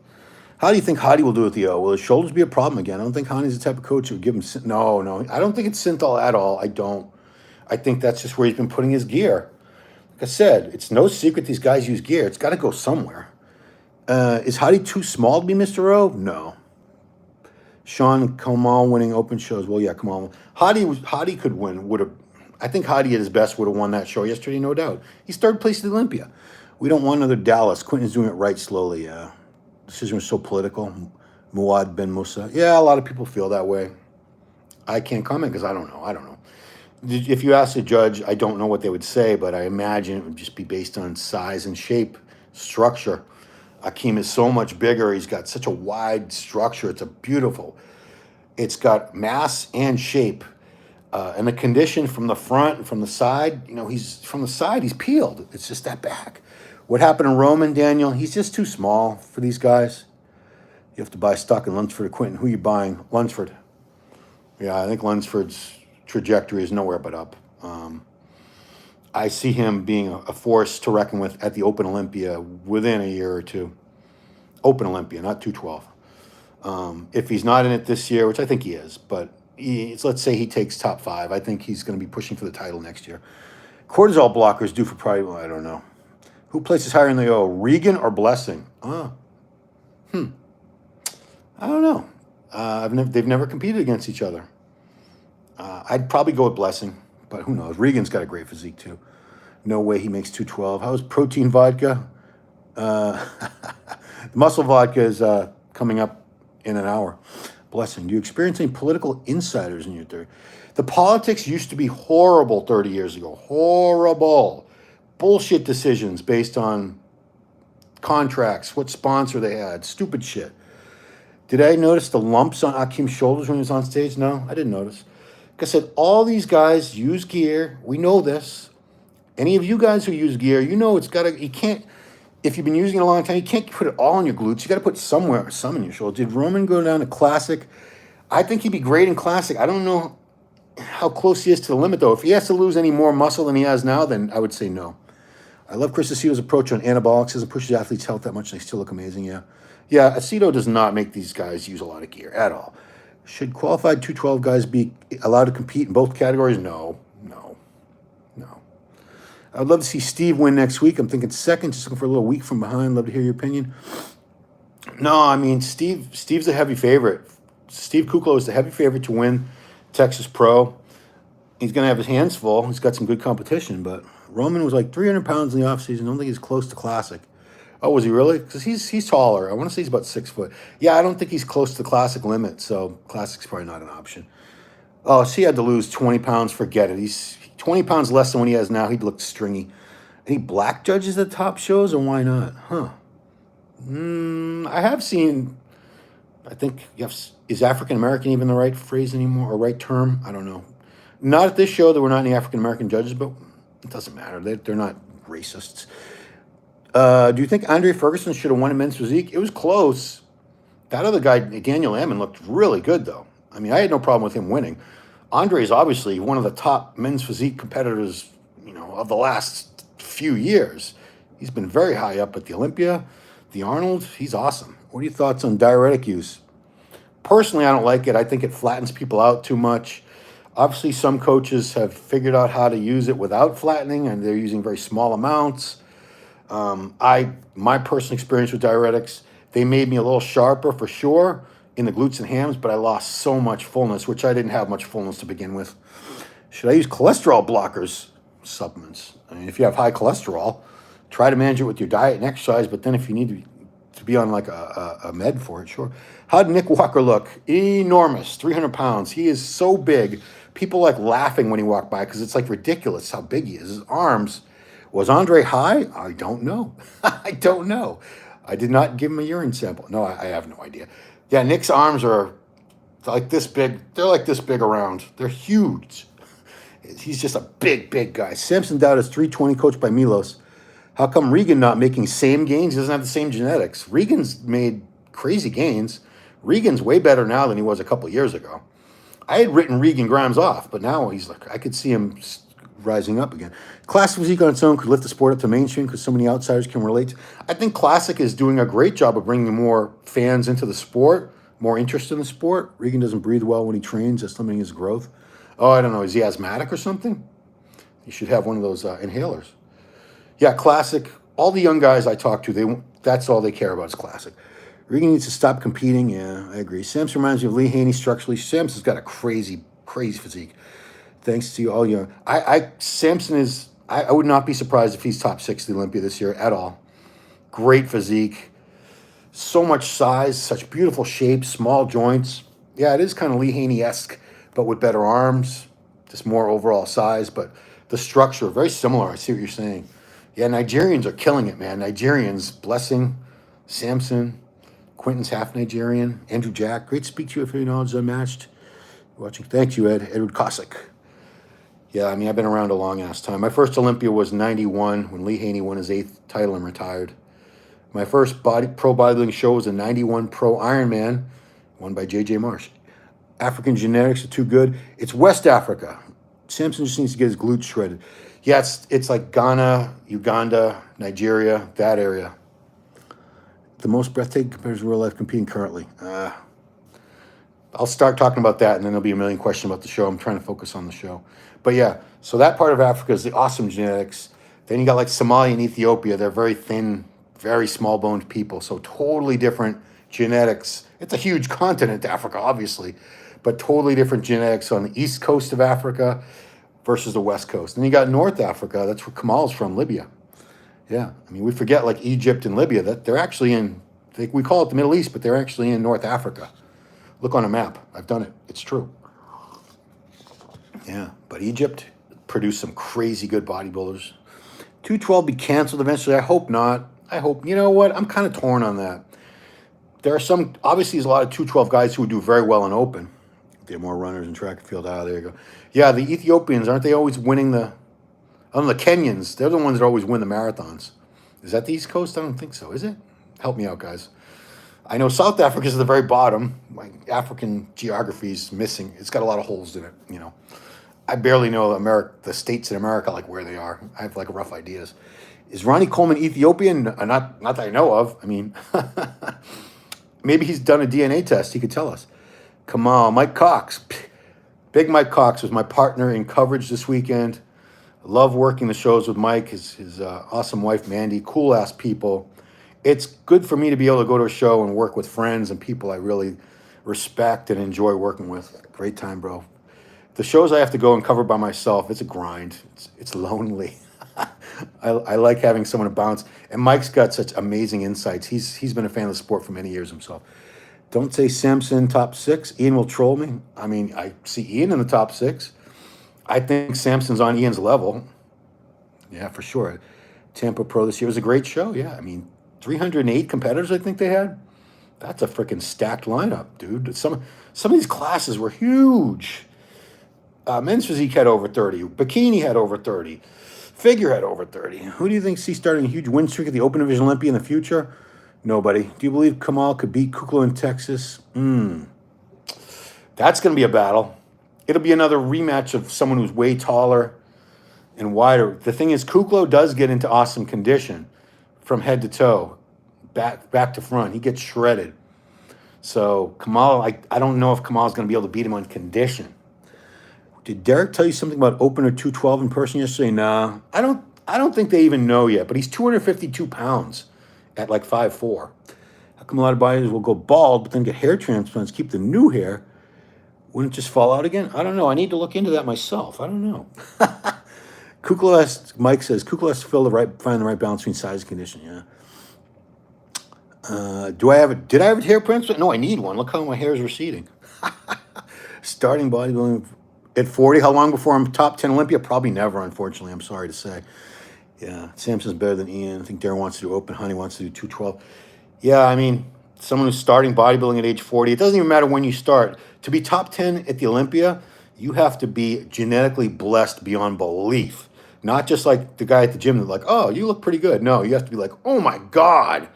How do you think Hadi will do with the O? Will his shoulders be a problem again? I don't think Hadi's the type of coach who would give him... No. I don't think it's synthol at all. I don't. I think that's just where he's been putting his gear. Like I said, it's no secret these guys use gear. It's got to go somewhere. Is Hadi too small to be Mr. O? No. Sean Kamal winning open shows. Well, yeah, Kamal. Hadi could win. I think Hadi at his best would have won that show yesterday, no doubt. He's 3rd place at the Olympia. We don't want another Dallas. Quentin's doing it right slowly. Decision was so political. Muad Ben Musa. Yeah, a lot of people feel that way. I can't comment because I don't know. If you ask a judge, I don't know what they would say, but I imagine it would just be based on size and shape, structure. Akim is so much bigger. He's got such a wide structure. It's got mass and shape. And the condition from the front and from the side, he's peeled. It's just that back. What happened to Roman, Daniel? He's just too small for these guys. You have to buy stock in Lunsford or Quentin. Who are you buying? Lunsford. Yeah, I think Lunsford's trajectory is nowhere but up. I see him being a force to reckon with at the Open Olympia within a year or two. Open Olympia, not 212. If he's not in it this year, which I think he is, but let's say he takes top 5. I think he's going to be pushing for the title next year. Cortisol blockers due for probably, I don't know. Who places higher in the O, Regan or Blessing? I don't know. They've never competed against each other. I'd probably go with Blessing, but who knows? Regan's got a great physique too. No way he makes 212. How's protein vodka? Muscle vodka is coming up in an hour. Blessing. Do you experience any political insiders in your theory? The politics used to be horrible 30 years ago. Horrible. Bullshit decisions based on contracts, what sponsor they had, stupid shit. Did I notice the lumps on Akim's shoulders when he was on stage? No, I didn't notice. Like I said, all these guys use gear. We know this. Any of you guys who use gear, you can't, if you've been using it a long time, you can't put it all on your glutes. You got to put some in your shoulders. Did Roman go down to Classic? I think he'd be great in Classic. I don't know how close he is to the limit, though. If he has to lose any more muscle than he has now, then I would say no. I love Chris Aceto's approach on anabolics. Doesn't push his athletes' health that much, and they still look amazing, yeah. Yeah, Aceto does not make these guys use a lot of gear at all. Should qualified 212 guys be allowed to compete in both categories? No. I'd love to see Steve win next week. I'm thinking second, just looking for a little week from behind. Love to hear your opinion. No, I mean, Steve's a heavy favorite. Steve Kuklo is the heavy favorite to win Texas Pro. He's going to have his hands full. He's got some good competition, but Roman was like 300 pounds in the offseason. I don't think he's close to Classic. Oh, was he really? Because he's taller. I want to say he's about 6 foot. Yeah, I don't think he's close to the Classic limit, so Classic's probably not an option. Oh, so he had to lose 20 pounds. Forget it. He's 20 pounds less than what he has now. He'd look stringy. Any black judges at top shows, or why not? I have seen, I think, is African-American even the right phrase anymore, or right term? I don't know. Not at this show. There were not any African-American judges, but it doesn't matter. They're not racists. Do you think Andre Ferguson should have won in men's physique? It was close. That other guy, Daniel Ammon, looked really good, though. I mean, I had no problem with him winning. Andre is obviously one of the top men's physique competitors, of the last few years. He's been very high up at the Olympia, the Arnold. He's awesome. What are your thoughts on diuretic use? Personally, I don't like it. I think it flattens people out too much. Obviously, some coaches have figured out how to use it without flattening, and they're using very small amounts. My personal experience with diuretics, they made me a little sharper for sure in the glutes and hams, but I lost so much fullness, which I didn't have much fullness to begin with. Should I use cholesterol blockers? Supplements. I mean, if you have high cholesterol, try to manage it with your diet and exercise, but then if you need to be on like a med for it, sure. How'd Nick Walker look? Enormous, 300 pounds. He is so big. People like laughing when he walked by because it's like ridiculous how big he is. His arms. Was Andre high? I don't know. I don't know. I did not give him a urine sample. No, I have no idea. Yeah, Nick's arms are like this big. They're like this big around. They're huge. He's just a big, big guy. Sampson Dauda is 320, coached by Milos. How come Regan not making same gains? He doesn't have the same genetics. Regan's made crazy gains. Regan's way better now than he was a couple years ago. I had written Regan Grimes off, but now he's like, I could see him rising up again. Classic physique on its own could lift the sport up to mainstream because so many outsiders can relate. I think Classic is doing a great job of bringing more fans into the sport, more interest in the sport. Regan doesn't breathe well when he trains. That's limiting his growth. Oh, I don't know. Is he asthmatic or something? He should have one of those inhalers. Yeah, Classic. All the young guys I talk to, that's all they care about is Classic. Regan needs to stop competing. Yeah, I agree. Samson reminds me of Lee Haney structurally. Samson's got a crazy, crazy physique. Thanks to you all young. Sampson is, I would not be surprised if he's top 6 at the Olympia this year at all. Great physique. So much size, such beautiful shapes, small joints. Yeah, it is kind of Lee Haney-esque, but with better arms, just more overall size. But the structure, very similar. I see what you're saying. Yeah, Nigerians are killing it, man. Nigerians, Blessing, Samson, Quentin's half Nigerian, Andrew Jack. Great to speak to you if your knowledge is unmatched. Watching. Thank you, Ed. Edward Cossack. Yeah, I mean, I've been around a long-ass time. My first Olympia was 91 when Lee Haney won his 8th title and retired. My first pro bodybuilding show was a 91 Pro Ironman, won by J.J. Marsh. African genetics are too good. It's West Africa. Samson just needs to get his glutes shredded. Yeah, it's like Ghana, Uganda, Nigeria, that area. The most breathtaking compared to real life competing currently. I'll start talking about that, and then there'll be a million questions about the show. I'm trying to focus on the show. But yeah, so that part of Africa is the awesome genetics. Then you got like Somalia and Ethiopia. They're very thin, very small-boned people, so totally different genetics. It's a huge continent, Africa, obviously, but totally different genetics on the east coast of Africa versus the west coast. Then you got North Africa. That's where Kamal's from, Libya. Yeah, I mean, we forget like Egypt and Libya, that they're actually in, we call it the Middle East, but they're actually in North Africa. Look on a map. I've done it. It's true. Yeah, but Egypt produced some crazy good bodybuilders. 212 be canceled eventually. I hope not. I hope, you know what? I'm kind of torn on that. There are some, obviously there's a lot of 212 guys who would do very well in open. There are more runners in track and field. Ah, there you go. Yeah, the Ethiopians, aren't they always winning the Kenyans? They're the ones that always win the marathons. Is that the East Coast? I don't think so. Is it? Help me out, guys. I know South Africa's at the very bottom. My African geography is missing. It's got a lot of holes in it, you know. I barely know the states in America, like where they are. I have like rough ideas. Is Ronnie Coleman Ethiopian? Not that I know of. I mean, maybe he's done a DNA test. He could tell us. Kamal, Mike Cox. Big Mike Cox was my partner in coverage this weekend. I love working the shows with Mike, his awesome wife, Mandy. Cool-ass people. It's good for me to be able to go to a show and work with friends and people I really respect and enjoy working with. Great time, bro. The shows I have to go and cover by myself, it's a grind. It's lonely. I like having someone to bounce. And Mike's got such amazing insights. He's been a fan of the sport for many years himself. Don't say Samson top 6. Ian will troll me. I mean, I see Ian in the top 6. I think Samson's on Ian's level. Yeah, for sure. Tampa Pro this year was a great show. Yeah, I mean, 308 competitors I think they had. That's a freaking stacked lineup, dude. Some of these classes were huge. Men's physique had over 30. Bikini had over 30. Figure had over 30. Who do you think sees starting a huge win streak at the Open Division Olympia in the future? Nobody. Do you believe Kamal could beat Kukla in Texas? That's going to be a battle. It'll be another rematch of someone who's way taller and wider. The thing is, Kukla does get into awesome condition from head to toe, back to front. He gets shredded. So Kamal, I don't know if Kamal's going to be able to beat him on condition. Did Derrick tell you something about opener 212 in person yesterday? Nah, I don't think they even know yet. But he's 252 pounds at like 5'4". How come a lot of bodybuilders will go bald but then get hair transplants, keep the new hair? Wouldn't it just fall out again? I don't know. I need to look into that myself. I don't know. Mike says, Kukla has to find the right balance between size and condition. Yeah. Did I have a hair transplant? No, I need one. Look how my hair is receding. Starting bodybuilding at 40. How long before I'm top 10 Olympia? Probably never, unfortunately. I'm sorry to say. Yeah, Sampson's better than Ian. I think Darren wants to do open. Honey wants to do 212. Yeah, I mean, someone who's starting bodybuilding at age 40, it doesn't even matter when you start. To be top 10 at the Olympia, you have to be genetically blessed beyond belief. Not just like the guy at the gym that's like, oh, you look pretty good. No, you have to be like, oh my God,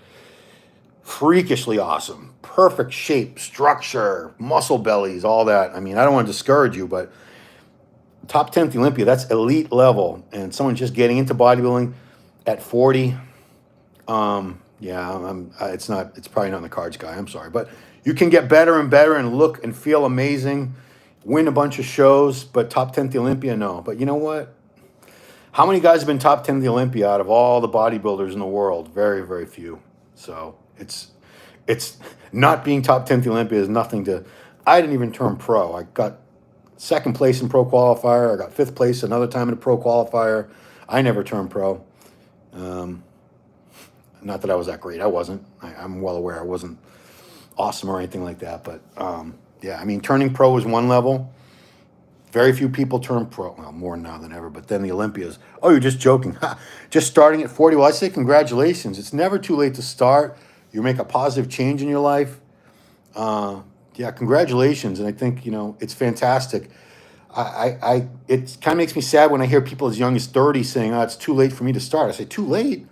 freakishly awesome. Perfect shape, structure, muscle bellies, all that. I mean, I don't want to discourage you, but top 10th Olympia, that's elite level. And someone just getting into bodybuilding at 40, it's probably not in the cards, guy. I'm sorry. But you can get better and better and look and feel amazing, win a bunch of shows, but top 10th Olympia, no. But you know what? How many guys have been top 10 the Olympia out of all the bodybuilders in the world? Very, very few. So it's not being top 10 the Olympia is nothing to. I didn't even turn pro. I got second place in pro qualifier. I got fifth place another time in a pro qualifier. I never turned pro. Not that I was that great. I wasn't. I'm well aware I wasn't awesome or anything like that. But I mean, turning pro is one level. Very few people turn pro. Well, more now than ever. But then the Olympias. Oh, you're just joking. Just starting at 40. Well, I say congratulations. It's never too late to start. You make a positive change in your life. Congratulations. And I think, it's fantastic. It kind of makes me sad when I hear people as young as 30 saying, oh, it's too late for me to start. I say, too late?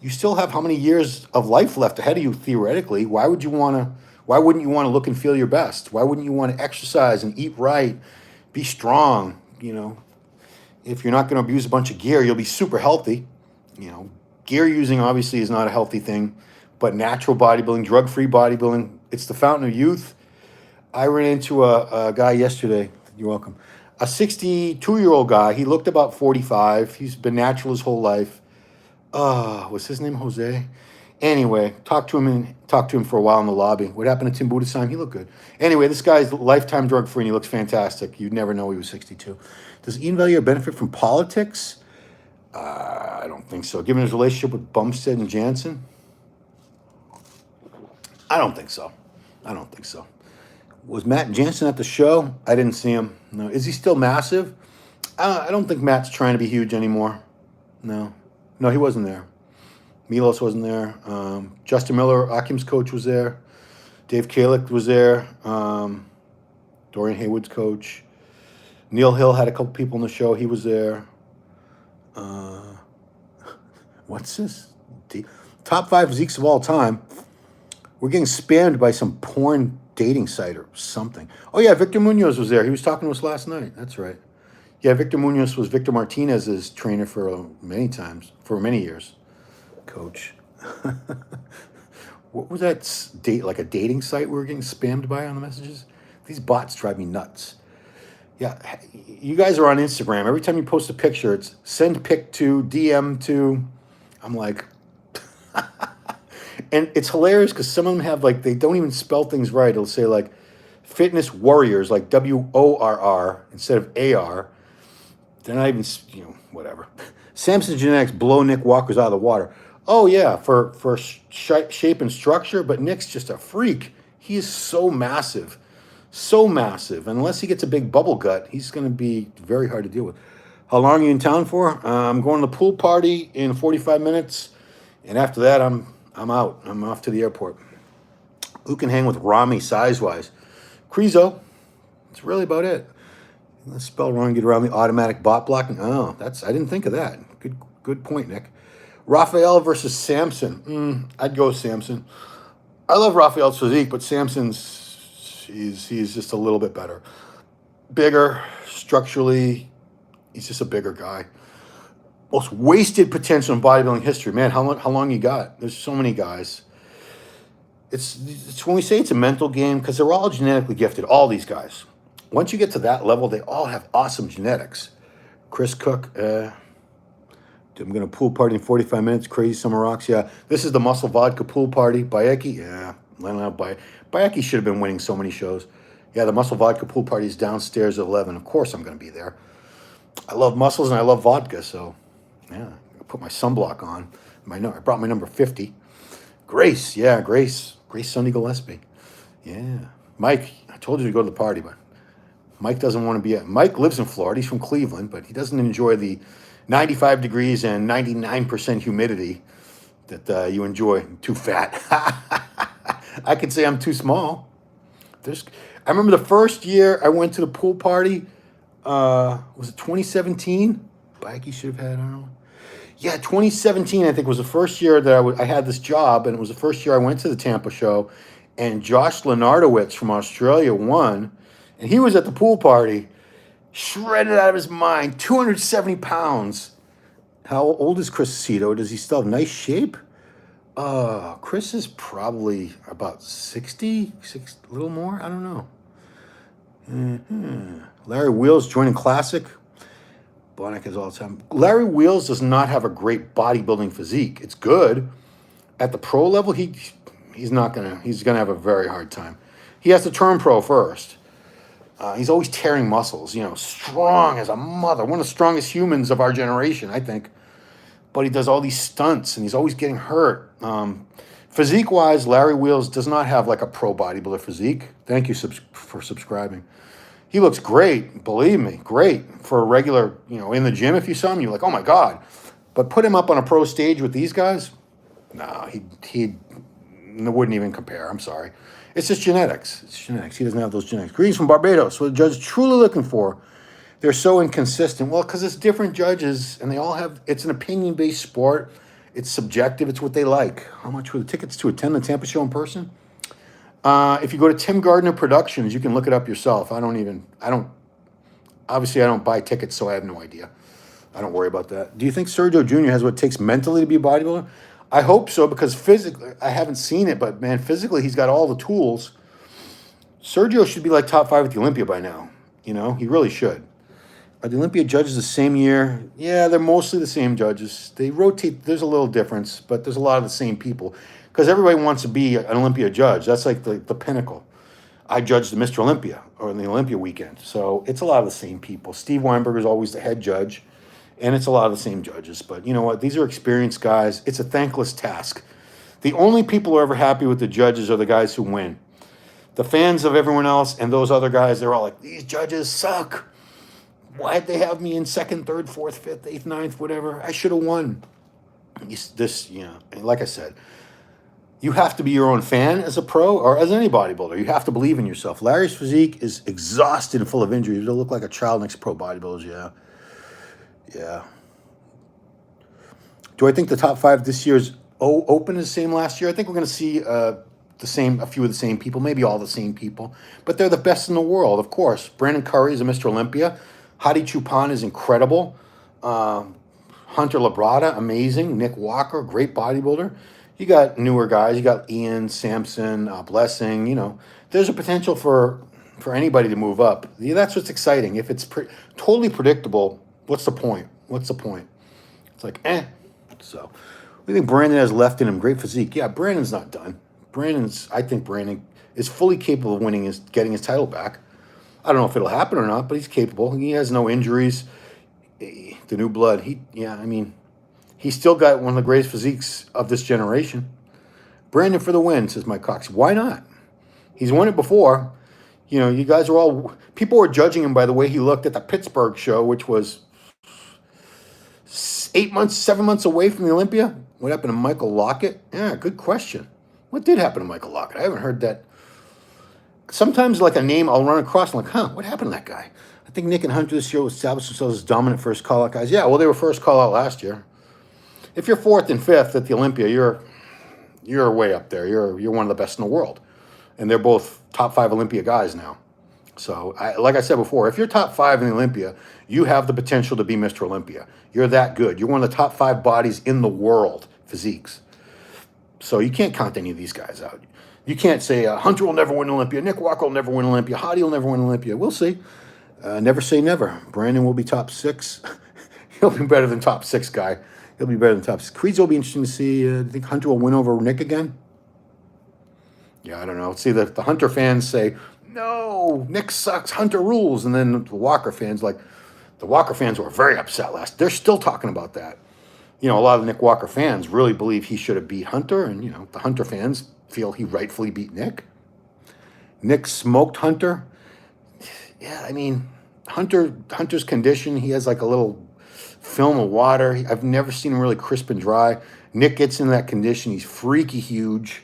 You still have how many years of life left ahead of you, theoretically? Why wouldn't you want to look and feel your best? Why wouldn't you want to exercise and eat right? Be strong, If you're not going to abuse a bunch of gear, you'll be super healthy. Gear using obviously is not a healthy thing, but natural bodybuilding, drug-free bodybuilding, it's the fountain of youth. I ran into a guy yesterday. You're welcome. A 62-year-old guy. He looked about 45. He's been natural his whole life. Was his name Jose? Anyway, talked to him for a while in the lobby. What happened to Tim Budasheim? He looked good. Anyway, this guy's lifetime drug-free and he looks fantastic. You'd never know he was 62. Does Ian Valliere benefit from politics? I don't think so. Given his relationship with Bumstead and Jansen? I don't think so. Was Matt Jansen at the show? I didn't see him. No. Is he still massive? I don't think Matt's trying to be huge anymore. No, he wasn't there. Milos wasn't there. Justin Miller, Akim's coach, was there. Dave Kalick was there. Dorian Haywood's coach. Neil Hill had a couple people on the show. He was there. What's this? Top 5 physiques of all time. We're getting spammed by some porn dating site or something. Oh, yeah, Victor Munoz was there. He was talking to us last night. That's right. Yeah, Victor Munoz was Victor Martinez's trainer for many years. Coach. What was that like a dating site we were getting spammed by on the messages? These bots drive me nuts. Yeah, you guys are on Instagram. Every time you post a picture, it's send pic to, DM to. I'm like, and it's hilarious because some of them have they don't even spell things right. It'll say fitness warriors, like WORR instead of AR. They're not even, whatever. Samson Genetics blow Nick Walker's out of the water. Oh, yeah, for shape and structure, but Nick's just a freak. He is so massive. And unless he gets a big bubble gut, he's going to be very hard to deal with. How long are you in town for? I'm going to the pool party in 45 minutes, and after that, I'm out. I'm off to the airport. Who can hang with Rami size-wise? Krizo. That's really about it. Let's spell wrong, get around the automatic bot blocking. Oh, I didn't think of that. Good point, Nick. Raphael versus Sampson. I'd go Sampson. I love Raphael's physique, but he's just a little bit better. Bigger, structurally, he's just a bigger guy. Most wasted potential in bodybuilding history. Man, how long you got? There's so many guys. It's when we say it's a mental game, because they're all genetically gifted, all these guys. Once you get to that level, they all have awesome genetics. Chris Cook, I'm going to pool party in 45 minutes. Crazy Summer Rocks, yeah. This is the Muscle Vodka pool party. Bayeki, yeah. Bayeki should have been winning so many shows. Yeah, the Muscle Vodka pool party is downstairs at 11. Of course I'm going to be there. I love muscles and I love vodka, so yeah. I put my sunblock on. I brought my number 50. Grace, yeah, Grace Sunday Gillespie. Yeah. Mike, I told you to go to the party, but Mike doesn't want to be Mike lives in Florida. He's from Cleveland, but he doesn't enjoy the 95 degrees and 99% humidity that you enjoy. Too fat. I could say I'm too small. I remember the first year I went to the pool party. Was it 2017? Mikey should have had, I don't know. Yeah, 2017, I think, was the first year that I had this job, and it was the first year I went to the Tampa show, and Josh Lenardowitz from Australia won, and he was at the pool party, shredded out of his mind, 270 pounds. How old is Chris Cito? Does he still have nice shape? Chris is probably about 60, a little more, I don't know. Larry Wheels joining Classic. Bonik is all the time. Larry Wheels does not have a great bodybuilding physique. It's good. At the pro level, he's gonna have a very hard time. He has to turn pro first. He's always tearing muscles, strong as a mother. One of the strongest humans of our generation, I think. But he does all these stunts, and he's always getting hurt. Physique-wise, Larry Wheels does not have like a pro bodybuilder physique. Thank you for subscribing. He looks great, believe me, great for a regular, in the gym. If you saw him, you're like, oh my God. But put him up on a pro stage with these guys, no, he wouldn't even compare. I'm sorry. It's just genetics. It's genetics. He doesn't have those genetics. Greetings from Barbados. What the judge is truly looking for. They're so inconsistent. Well, because it's different judges, and it's an opinion-based sport. It's subjective. It's what they like. How much were the tickets to attend the Tampa show in person? If you go to Tim Gardner Productions, you can look it up yourself. Obviously I don't buy tickets, so I have no idea. I don't worry about that. Do you think Sergio Jr. has what it takes mentally to be a bodybuilder? I hope so, because physically, I haven't seen it, but man, physically, he's got all the tools. Sergio should be like top 5 at the Olympia by now. He really should. Are the Olympia judges the same year? Yeah, they're mostly the same judges. They rotate. There's a little difference, but there's a lot of the same people. Because everybody wants to be an Olympia judge. That's like the pinnacle. I judged the Mr. Olympia or the Olympia weekend. So it's a lot of the same people. Steve Weinberger is always the head judge, and it's a lot of the same judges. But you know what? These are experienced guys. It's a thankless task. The only people who are ever happy with the judges are the guys who win. The fans of everyone else and those other guys, they're all like, these judges suck. Why'd they have me in 2nd, 3rd, 4th, 5th, 8th, 9th, whatever? I should have won. And like I said, you have to be your own fan as a pro or as any bodybuilder. You have to believe in yourself. Larry's physique is exhausted and full of injuries. He'll look like a child next to pro bodybuilders, yeah. Do I think the top 5 this year's Open is the same last year? I think we're going to see a few of the same people, maybe all the same people. But they're the best in the world, of course. Brandon Curry is a Mr. Olympia. Hadi Choopan is incredible. Hunter Labrada, amazing. Nick Walker, great bodybuilder. You got newer guys. You got Ian, Sampson, Blessing. There's a potential for anybody to move up. Yeah, that's what's exciting. If it's totally predictable, what's the point? It's like, So, we think Brandon has left in him. Great physique. Yeah, Brandon's not done. I think Brandon is fully capable of getting his title back. I don't know if it'll happen or not, but he's capable. He has no injuries. The new blood. He's still got one of the greatest physiques of this generation. Brandon for the win, says Mike Cox. Why not? He's won it before. You guys are people were judging him by the way he looked at the Pittsburgh show, which was 7 months away from the Olympia. What happened to Michael Lockett? Yeah, good question. What did happen to Michael Lockett? I haven't heard that. Sometimes like a name I'll run across, I'm like, what happened to that guy? I think Nick and Hunter this year established themselves as dominant first call-out guys. Yeah, well, they were first call-out last year. if you're fourth and fifth at the Olympia, you're way up there. You're one of the best in the world, and they're both top 5 Olympia guys now. So, like I said before, if you're top 5 in the Olympia, you have the potential to be Mr. Olympia. You're that good. You're one of the top 5 bodies in the world, physiques. So you can't count any of these guys out. You can't say Hunter will never win Olympia, Nick Walker will never win Olympia, Hadi will never win Olympia. We'll see. Never say never. Brandon will be top 6. He'll be better than top 6 guy. He'll be better than top 6. Krizo will be interesting to see. Do you think Hunter will win over Nick again? Yeah, I don't know. See, the Hunter fans say, no, Nick sucks, Hunter rules. And then the Walker fans, the Walker fans were very upset last. They're still talking about that. A lot of the Nick Walker fans really believe he should have beat Hunter. And, the Hunter fans feel he rightfully beat Nick. Nick smoked Hunter. Yeah, Hunter's condition, he has a little film of water. I've never seen him really crisp and dry. Nick gets in that condition. He's freaky huge.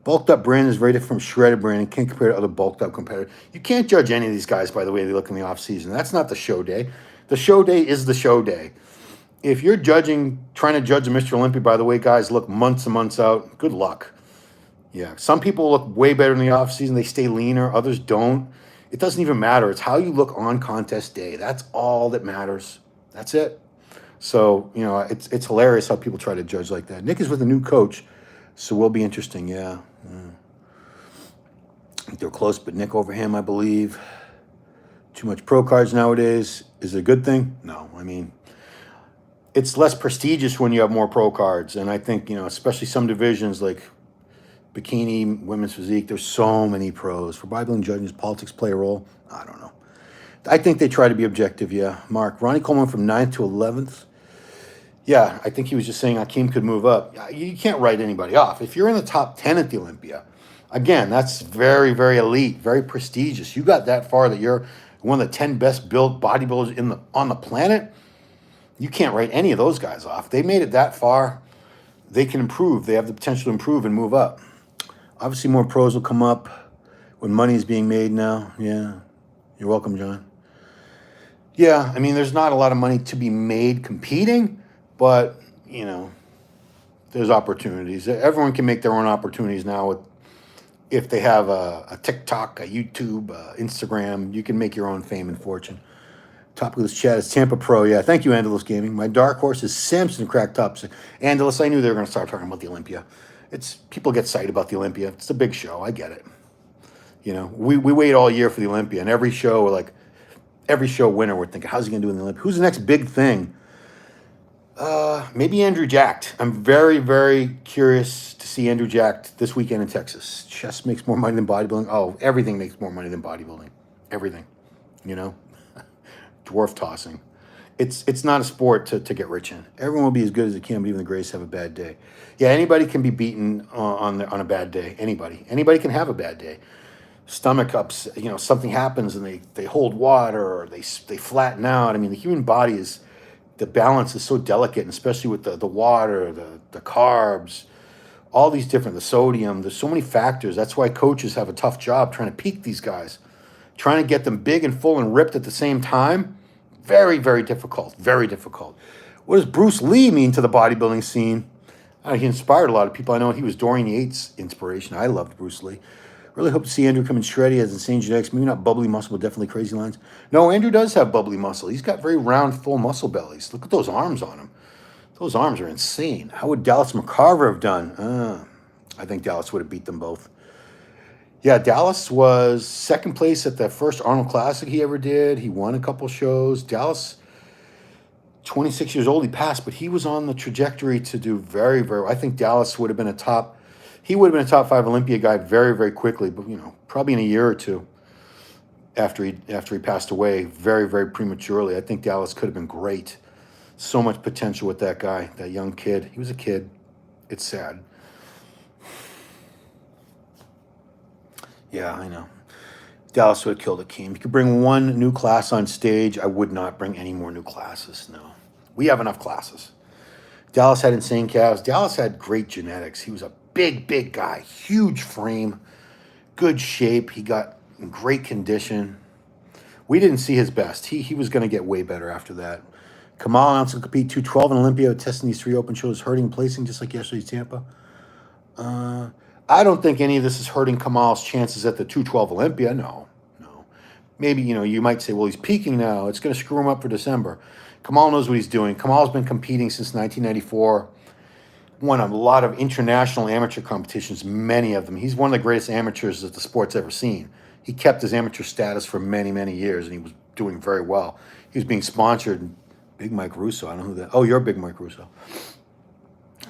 Bulked up Brandon is very different from shredded Brandon. Can't compare to other bulked up competitors. You can't judge any of these guys by the way they look in the off season. That's not the show day. The show day is the show day. If you're trying to judge a Mr. Olympia by the way guys look months and months out, good luck. Yeah, some people look way better in the off season. They stay leaner. Others don't. It doesn't even matter. It's how you look on contest day. That's all that matters. That's it. So, it's hilarious how people try to judge like that. Nick is with a new coach, so will be interesting. Yeah. They're close, but Nick over him, I believe. Too much pro cards nowadays. Is it a good thing? No. It's less prestigious when you have more pro cards. And I think, especially some divisions like bikini, women's physique, there's so many pros. For bodybuilding judges, politics play a role? I don't know. I think they try to be objective, yeah. Mark, Ronnie Coleman from 9th to 11th. Yeah, I think he was just saying Akim could move up. You can't write anybody off. If you're in the top 10 at the Olympia, again, that's very, very elite, very prestigious. You got that far that you're one of the 10 best built bodybuilders on the planet. You can't write any of those guys off. They made it that far. They can improve. They have the potential to improve and move up. Obviously, more pros will come up when money is being made now. Yeah. You're welcome, John. Yeah, there's not a lot of money to be made competing, but, there's opportunities. Everyone can make their own opportunities now. If they have a TikTok, a YouTube, Instagram, you can make your own fame and fortune. Topic of this chat is Tampa Pro. Yeah, thank you, Andalus Gaming. My dark horse is Sampson cracked top. Andalus, I knew they were going to start talking about the Olympia. People get excited about the Olympia. It's a big show. I get it. We wait all year for the Olympia, and every show winner, we're thinking, how's he going to do in the Olympia? Who's the next big thing? Maybe Andrew Jacked. I'm very, very curious to see Andrew Jacked this weekend in Texas. Chess makes more money than bodybuilding. Oh, everything makes more money than bodybuilding. Everything. Dwarf tossing. It's not a sport to get rich in. Everyone will be as good as they can, but even the greatest have a bad day. Yeah, anybody can be beaten on a bad day. Anybody can have a bad day. Stomach ups, something happens and they hold water or they flatten out. The human body the balance is so delicate, and especially with the water, the carbs, all these the sodium. There's so many factors. That's why coaches have a tough job trying to peak these guys, trying to get them big and full and ripped at the same time. Very, very difficult. Very difficult. What does Bruce Lee mean to the bodybuilding scene? He inspired a lot of people. I know he was Dorian Yates' inspiration. I loved Bruce Lee. Really hope to see Andrew come in shreddy. He has insane genetics. Maybe not bubbly muscle, but definitely crazy lines. No, Andrew does have bubbly muscle. He's got very round, full muscle bellies. Look at those arms on him. Those arms are insane. How would Dallas McCarver have done? I think Dallas would have beat them both. Yeah, Dallas was second place at the first Arnold Classic he ever did. He won a couple shows. Dallas, 26 years old, he passed, but he was on the trajectory to do very, very well. I think Dallas would have been a top 5 Olympia guy very, very quickly, but probably in a year or two after he passed away very, very prematurely. I think Dallas could have been great. So much potential with that guy, that young kid. He was a kid. It's sad. Yeah, I know. Dallas would have killed Akim. You could bring one new class on stage. I would not bring any more new classes, no. We have enough classes. Dallas had insane calves. Dallas had great genetics. He was a big guy, huge frame, good shape. He got in great condition. We didn't see his best. He was going to get way better after that. Kamal announced to compete 212 in Olympia, testing these 3 open shows, hurting placing just like yesterday's Tampa. I don't think any of this is hurting Kamal's chances at the 212 Olympia. No. Maybe, you might say, well, he's peaking now. It's going to screw him up for December. Kamal knows what he's doing. Kamal's been competing since 1994. Won a lot of international amateur competitions, many of them. He's one of the greatest amateurs that the sport's ever seen. He kept his amateur status for many, many years, and he was doing very well. He was being sponsored. Big Mike Russo. I don't know who that. Oh, you're Big Mike Russo.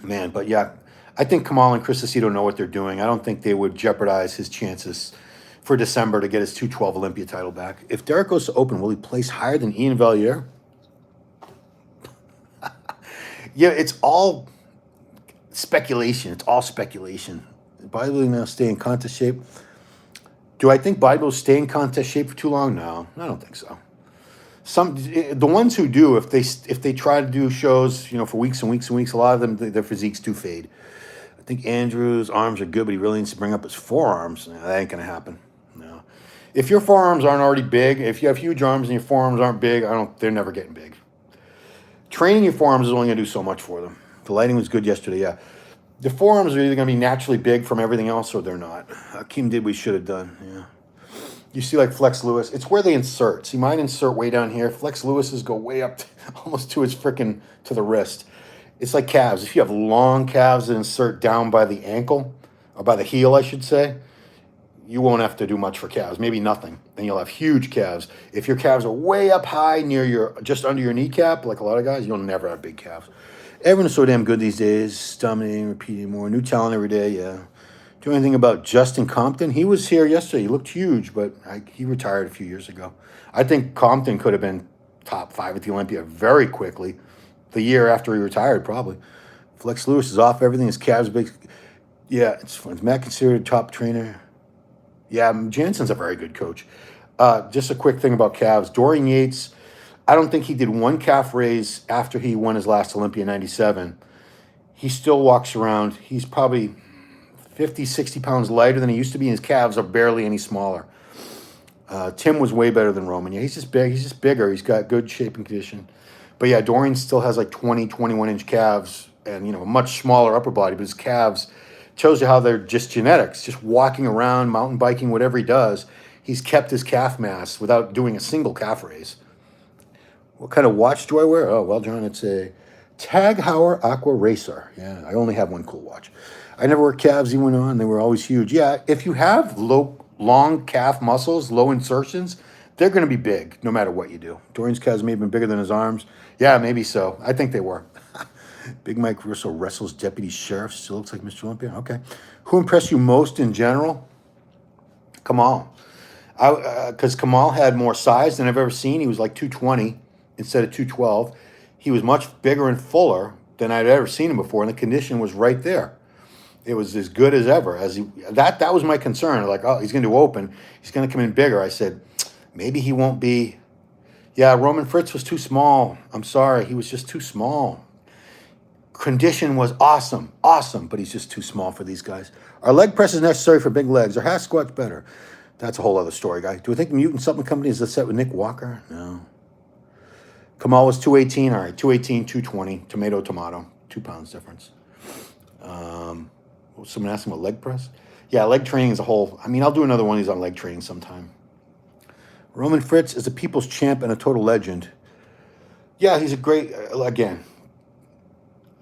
Man, but yeah, I think Kamal and Chris Aceto know what they're doing. I don't think they would jeopardize his chances for December to get his 212 Olympia title back. If Derrick goes to open, will he place higher than Ian Valliere? Yeah, it's all speculation. It's all speculation. Bodybuilding now stay in contest shape. Do I think bodybuilders stay in contest shape for too long? No, I don't think so. The ones who do, if they try to do shows, for weeks and weeks and weeks, a lot of them, their physiques do fade. I think Andrew's arms are good, but he really needs to bring up his forearms. No, that ain't gonna happen. No. If your forearms aren't already big, if you have huge arms and your forearms aren't big, they're never getting big. Training your forearms is only gonna do so much for them. The lighting was good yesterday, yeah. The forearms are either gonna be naturally big from everything else or they're not. Akim did what he should have done, yeah. You see like Flex Lewis, it's where they insert. See, mine insert way down here. Flex Lewis's go way up almost to to the wrist. It's like calves. If you have long calves that insert down by the ankle, or by the heel, I should say, you won't have to do much for calves, maybe nothing. Then you'll have huge calves. If your calves are way up high just under your kneecap, like a lot of guys, you'll never have big calves. Everyone's so damn good these days, dominating, repeating more. New talent every day, yeah. Do anything about Justin Compton? He was here yesterday. He looked huge, but he retired a few years ago. I think Compton could have been top 5 at the Olympia very quickly. The year after he retired, probably. Flex Lewis is off everything. His calves big. Yeah, it's fun. Is Matt considered a top trainer? Yeah, Jansen's a very good coach. Just a quick thing about calves. Dorian Yates, I don't think he did one calf raise after he won his last Olympia in 97. He still walks around. He's probably 50, 60 pounds lighter than he used to be, and his calves are barely any smaller. Tim was way better than Roman. Yeah, he's just big. He's just bigger. He's got good shape and condition. But yeah, Dorian still has like 20, 21-inch calves and, a much smaller upper body, but his calves shows you how they're just genetics. Just walking around, mountain biking, whatever he does, he's kept his calf mass without doing a single calf raise. What kind of watch do I wear? Oh, well, John, it's a Tag Heuer Aqua Racer. Yeah, I only have one cool watch. I never wore calves even on. They were always huge. Yeah, if you have long calf muscles, low insertions, they're going to be big no matter what you do. Dorian's calves may have been bigger than his arms. Yeah, maybe so. I think they were. Big Mike Russo wrestles deputy sheriff. Still looks like Mr. Olympia. Okay. Who impressed you most in general? Kamal. Because Kamal had more size than I've ever seen. He was like 220 instead of 212. He was much bigger and fuller than I'd ever seen him before, and the condition was right there. It was as good as ever. That was my concern. Like, oh, he's going to open. He's going to come in bigger. I said, maybe he won't be. Yeah, Roman Fritz was too small. I'm sorry. He was just too small. Condition was awesome, but he's just too small for these guys. Are leg presses necessary for big legs? Are half squats better? That's a whole other story, guy. Do I think Mutant Supplement Company is set with Nick Walker? No. Kamal was 218. All right, 218, 220. Tomato. 2 pounds difference. Someone asked him about leg press. Yeah, leg training as a whole. I mean, I'll do another one of these on leg training sometime. Roman Fritz is a people's champ and a total legend. Yeah, he's a great, again,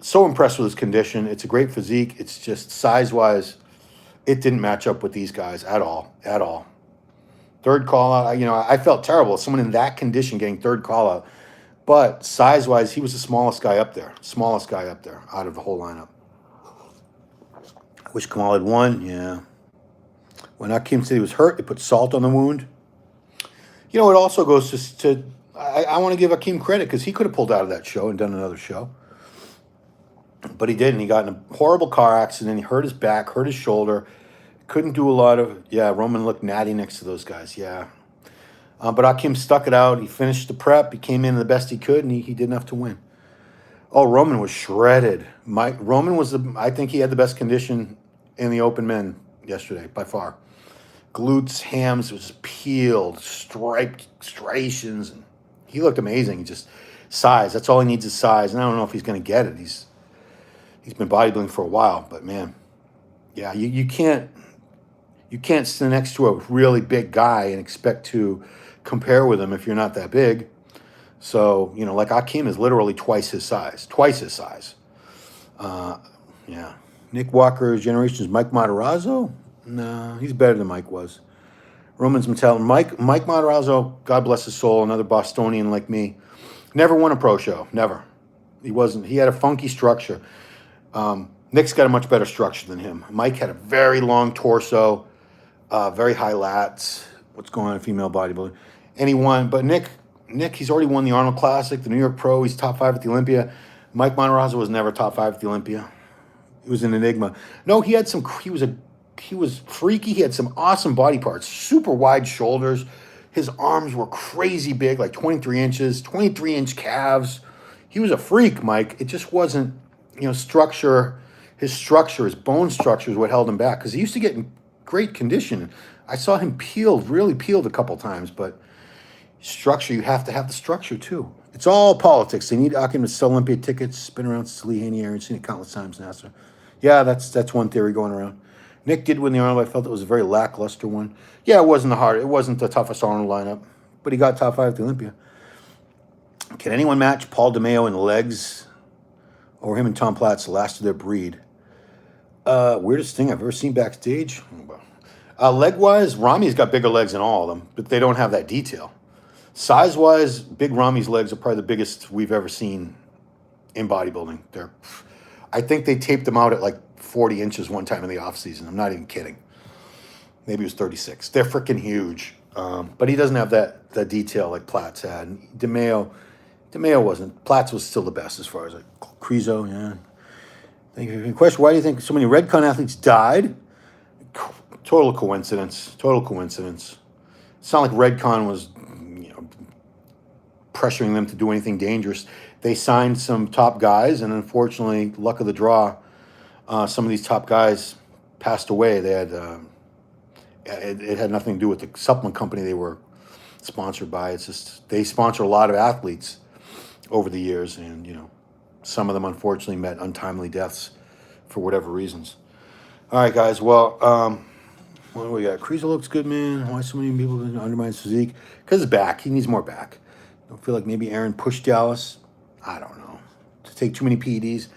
so impressed with his condition. It's a great physique. It's just size-wise, it didn't match up with these guys at all. Third call-out, I felt terrible. Someone in that condition getting third call-out. But size-wise, he was the smallest guy up there out of the whole lineup. I wish Kamal had won, yeah. When Akim said he was hurt, they put salt on the wound. It also goes to I want to give Akim credit because he could have pulled out of that show and done another show. But he didn't. He got in a horrible car accident. He hurt his back, hurt his shoulder. Couldn't do a lot of, Roman looked natty next to those guys, yeah. But Akim stuck it out. He finished the prep. He came in the best he could, and he did enough to win. Oh, Roman was shredded. Roman was, I think he had the best condition in the open men yesterday, by far. Glutes, hams, was peeled, striped striations. And he looked amazing. Just Size. That's all he needs is size. And I don't know if he's going to get it. He's been bodybuilding for a while, but man, yeah, you can't sit next to a really big guy and expect to compare with him if you're not that big. So, you know, like Akim is literally twice his size. Yeah. Nick Walker's generation is Mike Matarazzo? No, he's better than Mike was. Roman's mentality. Mike Matarazzo, God bless his soul, another Bostonian like me, never won a pro show. Never. He had a funky structure. Nick's got a much better structure than him. Mike had a very long torso, very high lats. What's going on in female bodybuilding? And he won. But Nick, he's already won the Arnold Classic, the New York Pro. He's top 5 at the Olympia. Mike Matarazzo was never top 5 at the Olympia. He was an enigma. No, he was freaky. He had some awesome body parts, super wide shoulders. His arms were crazy big, like 23 inches, 23-inch calves. He was a freak, Mike. It just wasn't, you know, structure. His bone structure is what held him back because he used to get in great condition. I saw him really peeled a couple times, but structure, you have to have the structure too. It's all politics. They need Akim to sell Olympia tickets, spin around Lee Haney area, seen it countless times now. So, yeah, that's one theory going around. Nick did win the Arnold. I felt it was a very lackluster one. Yeah, it wasn't the toughest Arnold lineup, but he got top 5 at the Olympia. Can anyone match Paul DeMeo in legs or him and Tom Platz, the last of their breed? Weirdest thing I've ever seen backstage. Leg-wise, Rami's got bigger legs than all of them, but they don't have that detail. Size-wise, Big Rami's legs are probably the biggest we've ever seen in bodybuilding. I think they taped them out at like 40 inches one time in the offseason. I'm not even kidding. Maybe it was 36. They're freaking huge. But he doesn't have that detail like Platz had. And DeMeo wasn't. Platz was still the best as far as like Krizo, yeah. Thank you for the question. Why do you think so many Redcon athletes died? Total coincidence. It's not like Redcon was, you know, pressuring them to do anything dangerous. They signed some top guys, and unfortunately, luck of the draw, some of these top guys passed away. They had it had nothing to do with the supplement company they were sponsored by. It's just they sponsor a lot of athletes over the years, and you know, some of them unfortunately met untimely deaths for whatever reasons. All right, guys. Well, what do we got? Krizo looks good, man. Why so many people undermine his physique? Because his back. He needs more back. I don't feel like maybe Aaron pushed Dallas. I don't know. To take too many PEDs?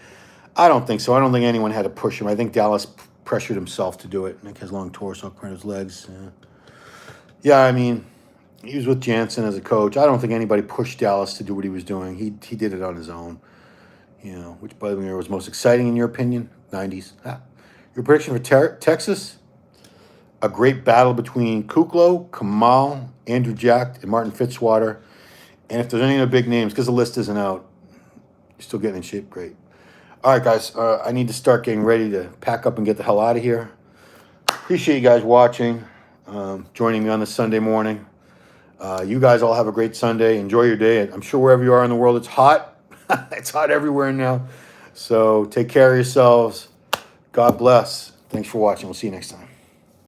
I don't think so. I don't think anyone had to push him. I think Dallas pressured himself to do it. Nick has long torso, credit his legs. Yeah, I mean, he was with Jansen as a coach. I don't think anybody pushed Dallas to do what he was doing. He did it on his own. You know, which bodybuilding era was most exciting in your opinion? 90s. Your prediction for Texas? A great battle between Kuklo, Kamal, Andrew Jacked, and Martin Fitzwater. And if there's any other big names, because the list isn't out, you're still getting in shape, great. All right, guys, I need to start getting ready to pack up and get the hell out of here. Appreciate you guys watching, joining me on this Sunday morning. You guys all have a great Sunday. Enjoy your day. I'm sure wherever you are in the world, it's hot. It's hot everywhere now. So take care of yourselves. God bless. Thanks for watching. We'll see you next time.